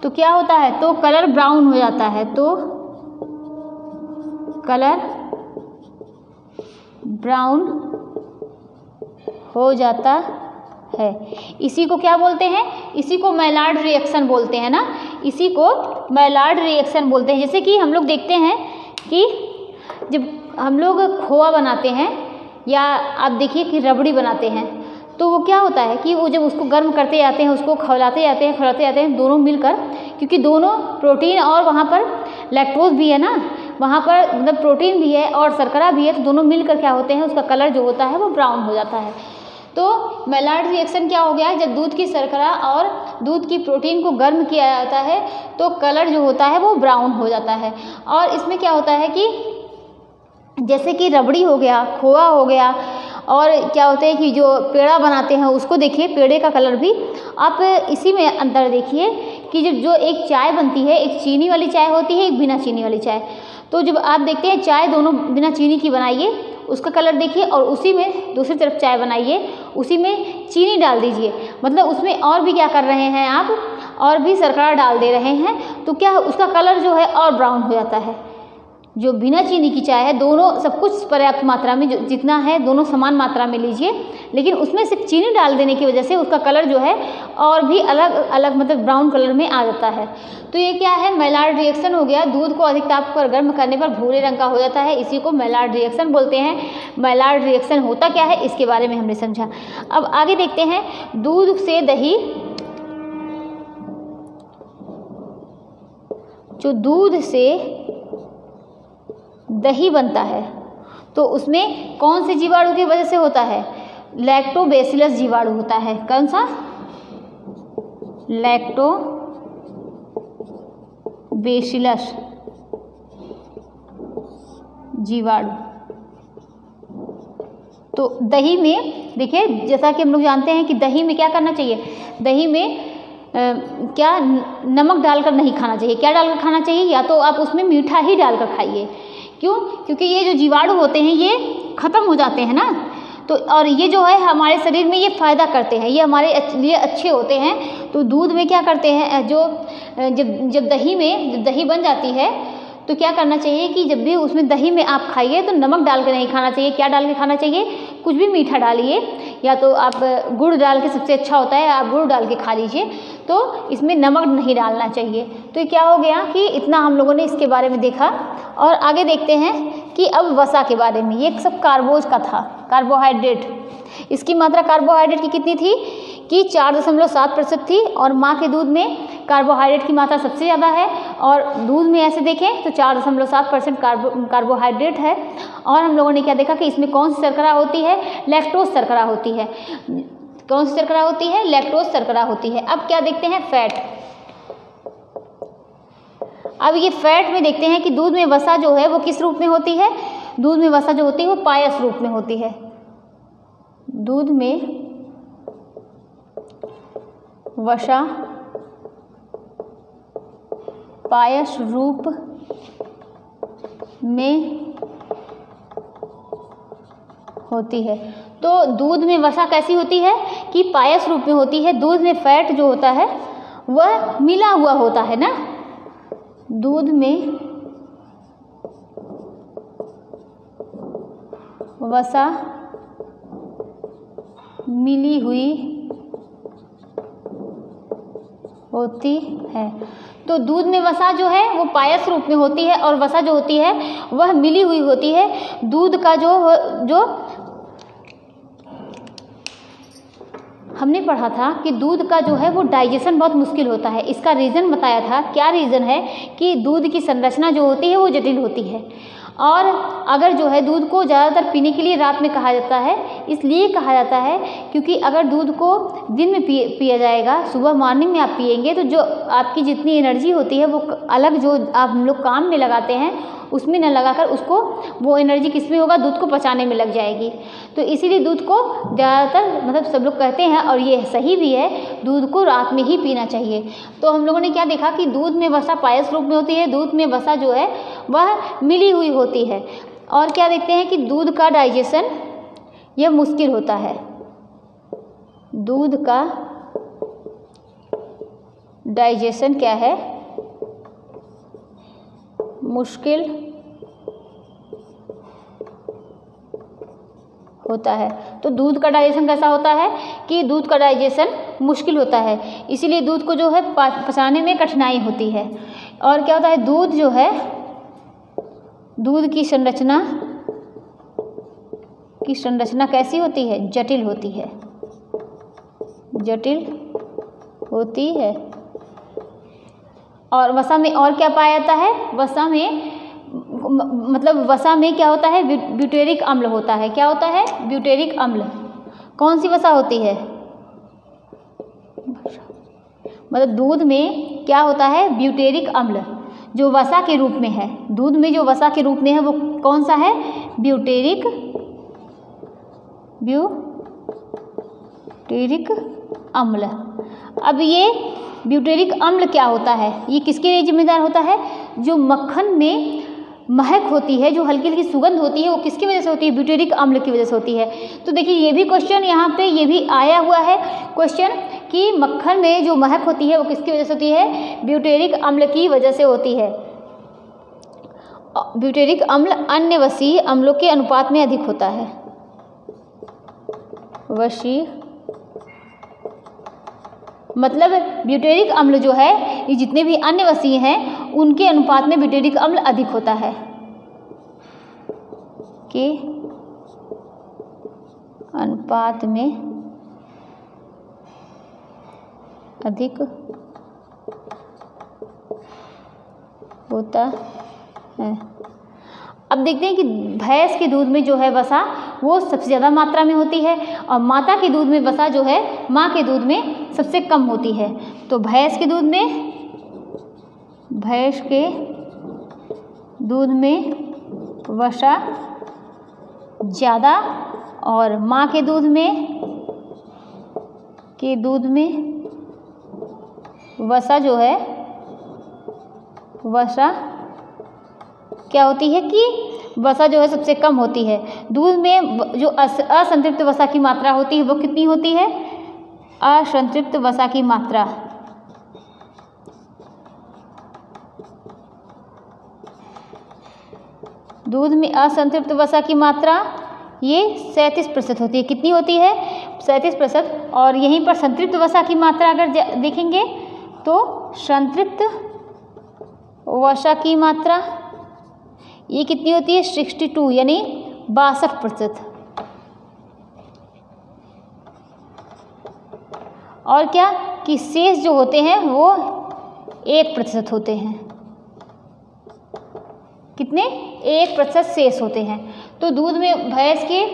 तो क्या होता है? तो कलर ब्राउन हो जाता है। तो कलर ब्राउन हो जाता है। इसी को क्या बोलते हैं? इसी को मैलार्ड रिएक्शन बोलते हैं ना। इसी को मैलार्ड रिएक्शन बोलते हैं। जैसे कि हम लोग देखते हैं कि जब हम लोग खोआ बनाते हैं या आप देखिए कि रबड़ी बनाते हैं तो वो क्या होता है कि वो जब उसको गर्म करते जाते हैं, उसको खौलाते जाते हैं दोनों मिलकर, क्योंकि दोनों प्रोटीन और वहाँ पर लैक्टोज भी है ना, वहाँ पर मतलब प्रोटीन भी है और शर्करा भी है, तो दोनों मिलकर क्या होते हैं, उसका कलर जो होता है वो ब्राउन हो जाता है। तो मैलार्ड रिएक्शन क्या हो गया है? जब दूध की शर्करा और दूध की प्रोटीन को गर्म किया जाता है तो कलर जो होता है वो ब्राउन हो जाता है। और इसमें क्या होता है कि जैसे कि रबड़ी हो गया, खोआ हो गया, और क्या होता है कि जो पेड़ा बनाते हैं उसको देखिए, पेड़े का कलर भी आप इसी में अंतर देखिए कि जो एक चाय बनती है, एक चीनी वाली चाय होती है, एक बिना चीनी वाली चाय। तो जब आप देखते हैं चाय दोनों बिना चीनी की बनाइए, उसका कलर देखिए, और उसी में दूसरी तरफ चाय बनाइए, उसी में चीनी डाल दीजिए, मतलब उसमें और भी क्या कर रहे हैं आप, और भी शर्करा डाल दे रहे हैं, तो क्या उसका कलर जो है और ब्राउन हो जाता है। जो बिना चीनी की चाय है, दोनों सब कुछ पर्याप्त मात्रा में, जो जितना है दोनों समान मात्रा में लीजिए, लेकिन उसमें सिर्फ चीनी डाल देने की वजह से उसका कलर जो है और भी अलग अलग मतलब ब्राउन कलर में आ जाता है। तो ये क्या है? मैलार्ड रिएक्शन हो गया। दूध को अधिक ताप पर गर्म करने पर भूरे रंग का हो जाता है, इसी को मैलार्ड रिएक्शन बोलते हैं। मैलार्ड रिएक्शन होता क्या है, इसके बारे में हमने समझा। अब आगे देखते हैं, दूध से दही, जो दूध से दही बनता है तो उसमें कौन से जीवाणु की वजह से होता है? लैक्टोबैसिलस जीवाणु होता है। कौन सा? लैक्टोबैसिलस जीवाणु। तो दही में देखिए, जैसा कि हम लोग जानते हैं कि दही में क्या करना चाहिए, दही में क्या नमक डालकर नहीं खाना चाहिए। क्या डालकर खाना चाहिए? या तो आप उसमें मीठा ही डालकर खाइए। क्यों? क्योंकि ये जो जीवाणु होते हैं ये ख़त्म हो जाते हैं ना, तो और ये जो है हमारे शरीर में ये फ़ायदा करते हैं, ये हमारे लिए अच्छे होते हैं। तो दूध में क्या करते हैं, जब दही बन जाती है तो क्या करना चाहिए कि जब भी उसमें दही में आप खाइए तो नमक डाल के नहीं खाना चाहिए। क्या डाल के खाना चाहिए? कुछ भी मीठा डालिए, या तो आप गुड़ डाल के, सबसे अच्छा होता है आप गुड़ डाल के खा लीजिए, तो इसमें नमक नहीं डालना चाहिए। तो ये क्या हो गया कि इतना हम लोगों ने इसके बारे में देखा। और आगे देखते हैं कि अब वसा के बारे में। ये सब कार्बोज का था, कार्बोहाइड्रेट। इसकी मात्रा कार्बोहाइड्रेट की कितनी थी कि 4.7% थी, और माँ के दूध में कार्बोहाइड्रेट की मात्रा सबसे ज़्यादा है, और दूध में ऐसे देखें तो 4.7% कार्बोहाइड्रेट है। और हम लोगों ने क्या देखा कि इसमें कौन सी शर्करा होती है? लैक्टोज शर्करा होती है। कौन सी शर्करा होती है? लैक्टोज शर्करा होती है। अब क्या देखते हैं? फैट। अब ये फैट में देखते हैं कि दूध में वसा जो है वो किस रूप में होती है? दूध में वसा जो होती है वो पायस रूप में होती है। दूध में वसा पायस रूप में होती है। तो दूध में वसा कैसी होती है कि पायस रूप में होती है। दूध में फैट जो होता है वह मिला हुआ होता है ना, दूध में वसा मिली हुई होती है। तो दूध में वसा जो है वो पायस रूप में होती है और वसा जो होती है वह मिली हुई होती है। दूध का जो हमने पढ़ा था कि दूध का जो है वो डाइजेशन बहुत मुश्किल होता है। इसका रीज़न बताया था। क्या रीज़न है कि दूध की संरचना जो होती है वो जटिल होती है। और अगर जो है दूध को ज़्यादातर पीने के लिए रात में कहा जाता है, इसलिए कहा जाता है क्योंकि अगर दूध को दिन में पिया जाएगा, सुबह मॉर्निंग में आप पिएंगे तो जो आपकी जितनी एनर्जी होती है वो अलग जो आप हम लोग काम में लगाते हैं उसमें न लगाकर उसको वो एनर्जी किस में होगा, दूध को पचाने में लग जाएगी। तो इसीलिए दूध को ज़्यादातर मतलब सब लोग कहते हैं और ये सही भी है, दूध को रात में ही पीना चाहिए। तो हम लोगों ने क्या देखा कि दूध में वसा पायस रूप में होती है, दूध में वसा जो है वह मिली हुई होती है। और क्या देखते हैं कि दूध का डाइजेशन यह मुश्किल होता है। दूध का डाइजेशन क्या है, मुश्किल होता है। तो दूध का डाइजेशन कैसा होता है कि दूध का डाइजेशन मुश्किल होता है, इसीलिए दूध को जो है पचाने में कठिनाई होती है। और क्या होता है, दूध जो है दूध की संरचना कैसी होती है, जटिल होती है, जटिल होती है। और वसा में और क्या पाया जाता है, वसा में मतलब वसा में क्या होता है, ब्यूटेरिक अम्ल होता है। क्या होता है, ब्यूटेरिक अम्ल। कौन सी वसा होती है, मतलब दूध में क्या होता है, ब्यूटेरिक अम्ल जो वसा के रूप में है। दूध में जो वसा के रूप में है वो कौन सा है, ब्यूटेरिक अम्ल। अब ये ब्यूटेरिक अम्ल क्या होता है, ये किसके लिए जिम्मेदार होता है, जो मक्खन में महक होती है, जो हल्की हल्की सुगंध होती है, वो किसकी वजह से होती है, ब्यूटेरिक अम्ल की वजह से होती है। तो देखिए ये भी क्वेश्चन यहाँ पे ये भी आया हुआ है क्वेश्चन कि मक्खन में जो महक होती है वो किसकी वजह से होती है, ब्यूटेरिक अम्ल की वजह से होती है। ब्यूटेरिक अम्ल अन्य वसीय अम्लों के अनुपात में अधिक होता है। वसीय मतलब ब्यूटेरिक अम्ल जो है ये जितने भी अन्य वसीय हैं उनके अनुपात में ब्यूटेरिक अम्ल अधिक होता है, के अनुपात में अधिक होता है। अब देखते हैं कि भैंस के दूध में जो है वसा वो सबसे ज़्यादा मात्रा में होती है और माता के दूध में वसा जो है माँ के दूध में सबसे कम होती है। तो भैंस के दूध में वसा ज़्यादा और माँ के दूध में वसा जो है वसा क्या होती है कि वसा जो है सबसे कम होती है। दूध में जो असंतृप्त वसा की मात्रा होती है वो कितनी होती है, असंतृप्त वसा की मात्रा दूध में असंतृप्त वसा की मात्रा ये 37% होती है। कितनी होती है, 37%। और यहीं पर संतृप्त वसा की मात्रा अगर देखेंगे तो संतृप्त वसा की मात्रा ये कितनी होती है, 62 यानी 62%। और क्या कि शेष जो होते हैं वो 1% होते हैं। कितने, 1% शेष होते हैं। तो दूध में भैंस के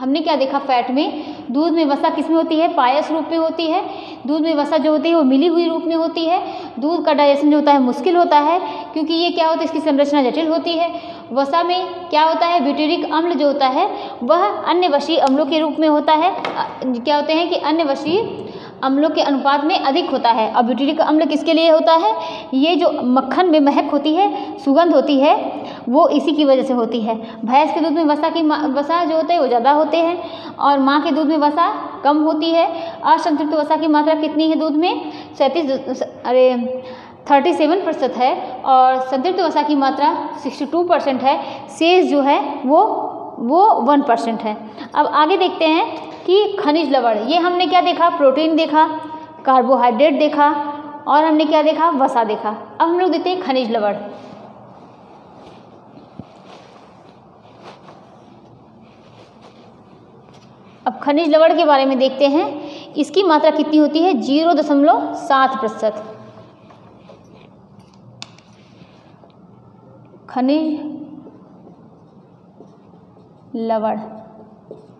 हमने क्या देखा फैट में, दूध में वसा किस में होती है, पायस रूप में होती है। दूध में वसा जो होती है वो मिली हुई रूप में होती है। दूध का डाइजेशन जो होता है मुश्किल होता है, क्योंकि ये क्या होता है, इसकी संरचना जटिल होती है। वसा में क्या होता है, ब्यूटेरिक अम्ल जो होता है वह अन्य वशीय अम्लों के रूप में होता है। क्या होते हैं कि अन्य वशीय अम्लों के अनुपात में अधिक होता है। और ब्यूटेरिक अम्ल किसके लिए होता है, ये जो मक्खन में महक होती है, सुगंध होती है, वो इसी की वजह से होती है। भैंस के दूध में वसा जो होते हैं वो ज़्यादा होते हैं और माँ के दूध में वसा कम होती है। असंतृप्त वसा की मात्रा कितनी है दूध में, 37% है और संतृप्त वसा की मात्रा 62% है। शेष जो है वो 1% है। अब आगे देखते हैं कि खनिज लवण, ये हमने क्या देखा, प्रोटीन देखा, कार्बोहाइड्रेट देखा और हमने क्या देखा, वसा देखा। अब हम लोग देखते हैं खनिज लवण। अब खनिज लवण के बारे में देखते हैं, इसकी मात्रा कितनी होती है, 0.7%। खनिज लवण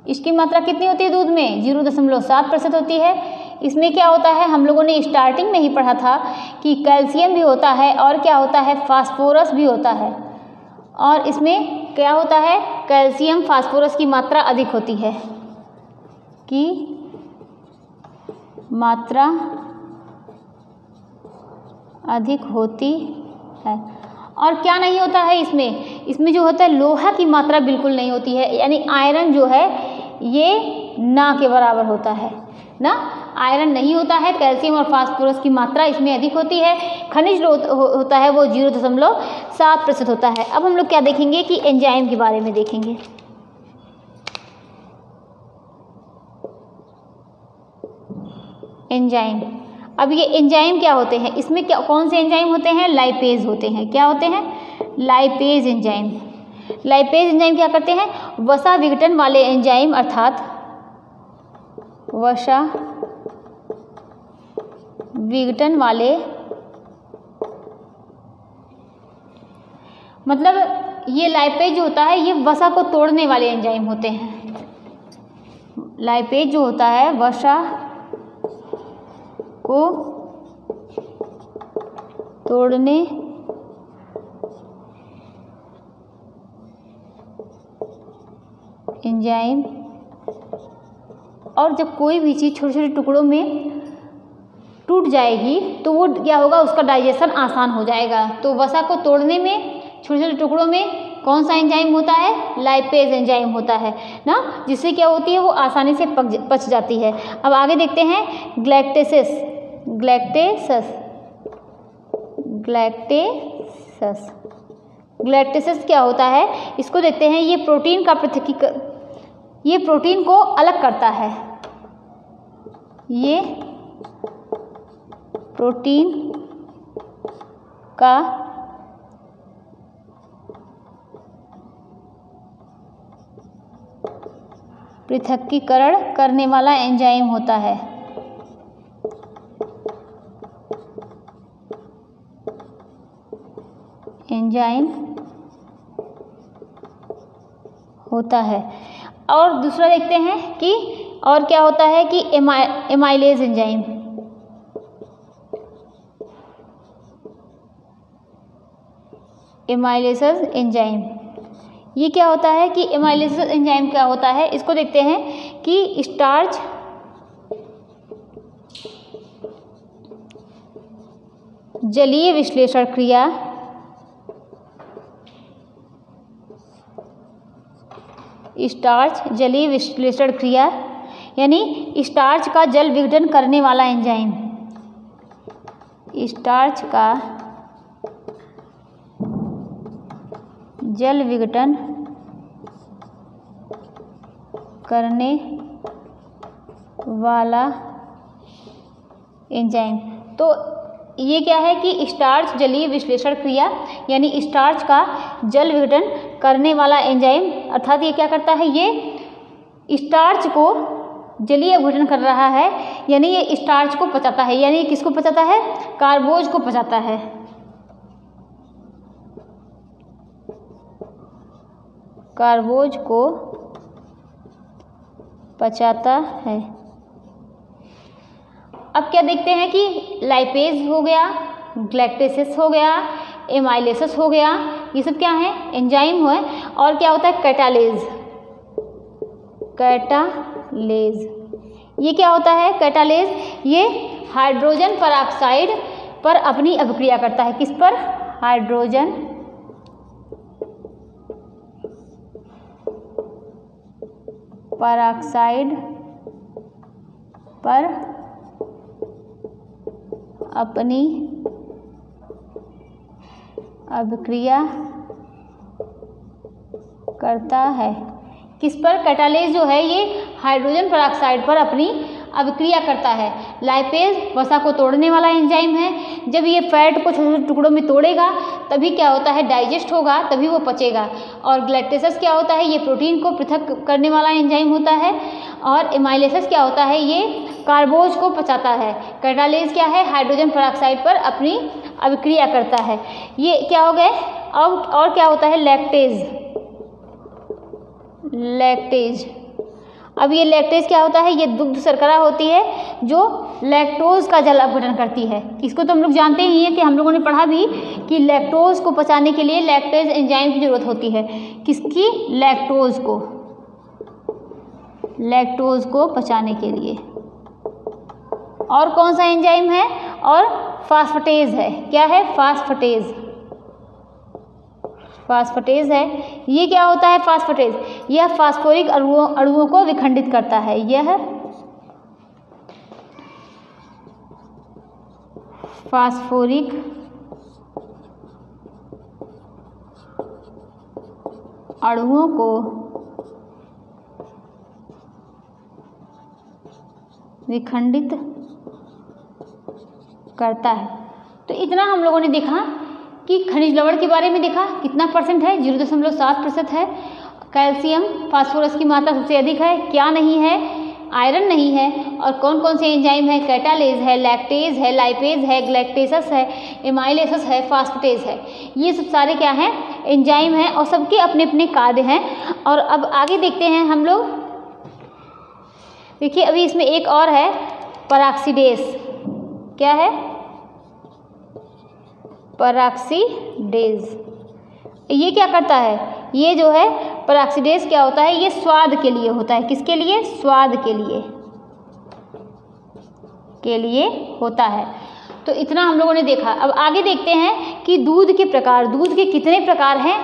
इसकी मात्रा कितनी होती है दूध में, 0.7% होती है। इसमें क्या होता है, हम लोगों ने स्टार्टिंग में ही पढ़ा था कि कैल्शियम भी होता है और क्या होता है, फास्फोरस भी होता है। और इसमें क्या होता है, कैल्शियम फास्फोरस की मात्रा अधिक होती है, की मात्रा अधिक होती है। और क्या नहीं होता है इसमें जो होता है लोहा की मात्रा बिल्कुल नहीं होती है, यानी आयरन जो है ये ना के बराबर होता है ना, आयरन नहीं होता है। कैल्शियम और फास्फोरस की मात्रा इसमें अधिक होती है। खनिज होता है वो 0.7% होता है। अब हम लोग क्या देखेंगे कि एंजाइम के बारे में देखेंगे। एंजाइम, अब ये एंजाइम क्या होते हैं, इसमें क्या कौन से एंजाइम होते हैं, लाइपेज होते हैं। क्या होते हैं, लाइपेज एंजाइम। लाइपेज एंजाइम क्या करते हैं, वसा विघटन वाले एंजाइम अर्थात वसा विघटन वाले, मतलब ये लाइपेज जो होता है ये वसा को तोड़ने वाले एंजाइम होते हैं। लाइपेज जो होता है वसा को तोड़ने एंजाइम। और जब कोई भी चीज़ छोटे छोटे टुकड़ों में टूट जाएगी तो वो क्या होगा, उसका डाइजेशन आसान हो जाएगा। तो वसा को तोड़ने में छोटे छोटे टुकड़ों में कौन सा एंजाइम होता है, लाइपेज एंजाइम होता है ना, जिससे क्या होती है वो आसानी से पच जाती है। अब आगे देखते हैं ग्लैक्टेसस क्या होता है, इसको देखते हैं। ये प्रोटीन का ये प्रोटीन को अलग करता है। ये प्रोटीन का पृथक्कीकरण करने वाला एंजाइम होता है। एंजाइम होता है। और दूसरा देखते हैं कि और क्या होता है कि एमाइलेज एंजाइम। एमाइलेज एंजाइम ये क्या होता है कि एमाइलेज एंजाइम क्या होता है, इसको देखते हैं कि स्टार्च जलीय विश्लेषण क्रिया यानी स्टार्च का जल विघटन करने वाला एंजाइम। स्टार्च का जल विघटन करने वाला एंजाइम। तो ये क्या है कि स्टार्च जलीय विश्लेषण क्रिया यानी स्टार्च का जल विघटन करने वाला एंजाइम, अर्थात ये क्या करता है, ये स्टार्च को जलीय विघटन कर रहा है, यानी ये स्टार्च को पचाता है। यानी किसको पचाता है, कार्बोज को पचाता है। कार्बोज को पचाता है। अब क्या देखते हैं कि लाइपेज हो गया, ग्लैक्टेसेस हो गया, एमाइलेसेस हो गया, ये सब क्या है? एंजाइम है। और क्या होता है? कैटालेज। कैटालेज ये क्या होता है? कैटालेज ये हाइड्रोजन परऑक्साइड पर अपनी अभिक्रिया करता है। किस पर? हाइड्रोजन परऑक्साइड पर अपनी अभिक्रिया करता है। किस पर? कैटालेज जो है ये हाइड्रोजन परऑक्साइड पर अपनी अभिक्रिया करता है। लाइपेज वसा को तोड़ने वाला एंजाइम है। जब ये फैट को छोटे छोटे टुकड़ों में तोड़ेगा तभी क्या होता है? डाइजेस्ट होगा, तभी वो पचेगा। और ग्लैक्टेसेस क्या होता है? ये प्रोटीन को पृथक करने वाला एंजाइम होता है। और एमाइलेसेस क्या होता है? ये कार्बोज को पचाता है। कैटालेज क्या है? हाइड्रोजन परऑक्साइड पर अपनी अभिक्रिया करता है। ये क्या हो गए? अब और क्या होता है? लैक्टेज। लैक्टेज अब ये लैक्टेज क्या होता है? ये दुग्ध शर्करा होती है जो लैक्टोज का जल अपघटन करती है। इसको तो हम लोग जानते ही हैं कि हम लोगों ने पढ़ा भी कि लैक्टोज को पचाने के लिए लैक्टेज एंजाइम की जरूरत होती है। किसकी? लैक्टोज को। लैक्टोज को पचाने के लिए। और कौन सा एंजाइम है? और फास्फेटेज है। क्या है? फास्फेटेज। फास्फेटेज है। ये क्या होता है? फास्फेटेज यह फास्फोरिक अणुओं को विखंडित करता है। यह फास्फोरिक अणुओं को विखंडित करता है। तो इतना हम लोगों ने देखा कि खनिज लवण के बारे में देखा। कितना परसेंट है? 0.7% है। कैल्शियम फास्फोरस की मात्रा सबसे अधिक है। क्या नहीं है? आयरन नहीं है। और कौन कौन से एंजाइम है? कैटालेज है, लैक्टेज है, लाइपेज है, ग्लैक्टेसेस है, एमाइलेसेस है, फास्फेटेज है। ये सब सारे क्या हैं? एंजाइम हैं और सबके अपने अपने कार्य हैं। और अब आगे देखते हैं हम लोग। देखिए अभी इसमें एक और है, परऑक्सीडेज। क्या है? परऑक्सीडेज। ये क्या करता है? ये जो है परऑक्सीडेज क्या होता है? ये स्वाद के लिए होता है। किसके लिए? स्वाद के लिए होता है। तो इतना हम लोगों ने देखा। अब आगे देखते हैं कि दूध के प्रकार। दूध के कितने प्रकार हैं?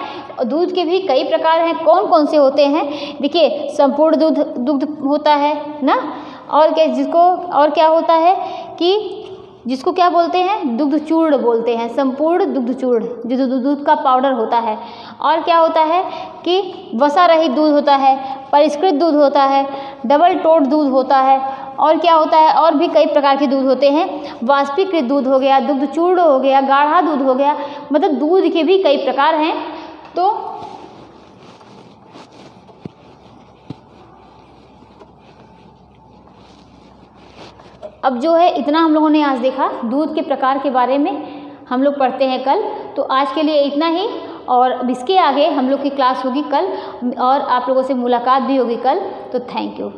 दूध के भी कई प्रकार हैं। कौन कौन से होते हैं? देखिए संपूर्ण दुग्ध होता है ना। और क्या होता है कि जिसको क्या बोलते हैं? दुग्ध चूर्ण बोलते हैं। संपूर्ण दुग्ध चूर्ण जो दूध का पाउडर होता है। और क्या होता है कि वसा रहित दूध होता है, परिष्कृत दूध होता है, डबल टोट दूध होता है। और क्या होता है? और भी कई प्रकार के दूध होते हैं। वाष्पीकृत दूध हो गया, दुग्ध चूर्ण हो गया, गाढ़ा दूध हो गया। मतलब दूध के भी कई प्रकार हैं। तो अब जो है इतना हम लोगों ने आज देखा दूध के प्रकार के बारे में। हम लोग पढ़ते हैं कल। तो आज के लिए इतना ही। और अब इसके आगे हम लोग की क्लास होगी कल और आप लोगों से मुलाकात भी होगी कल। तो थैंक यू।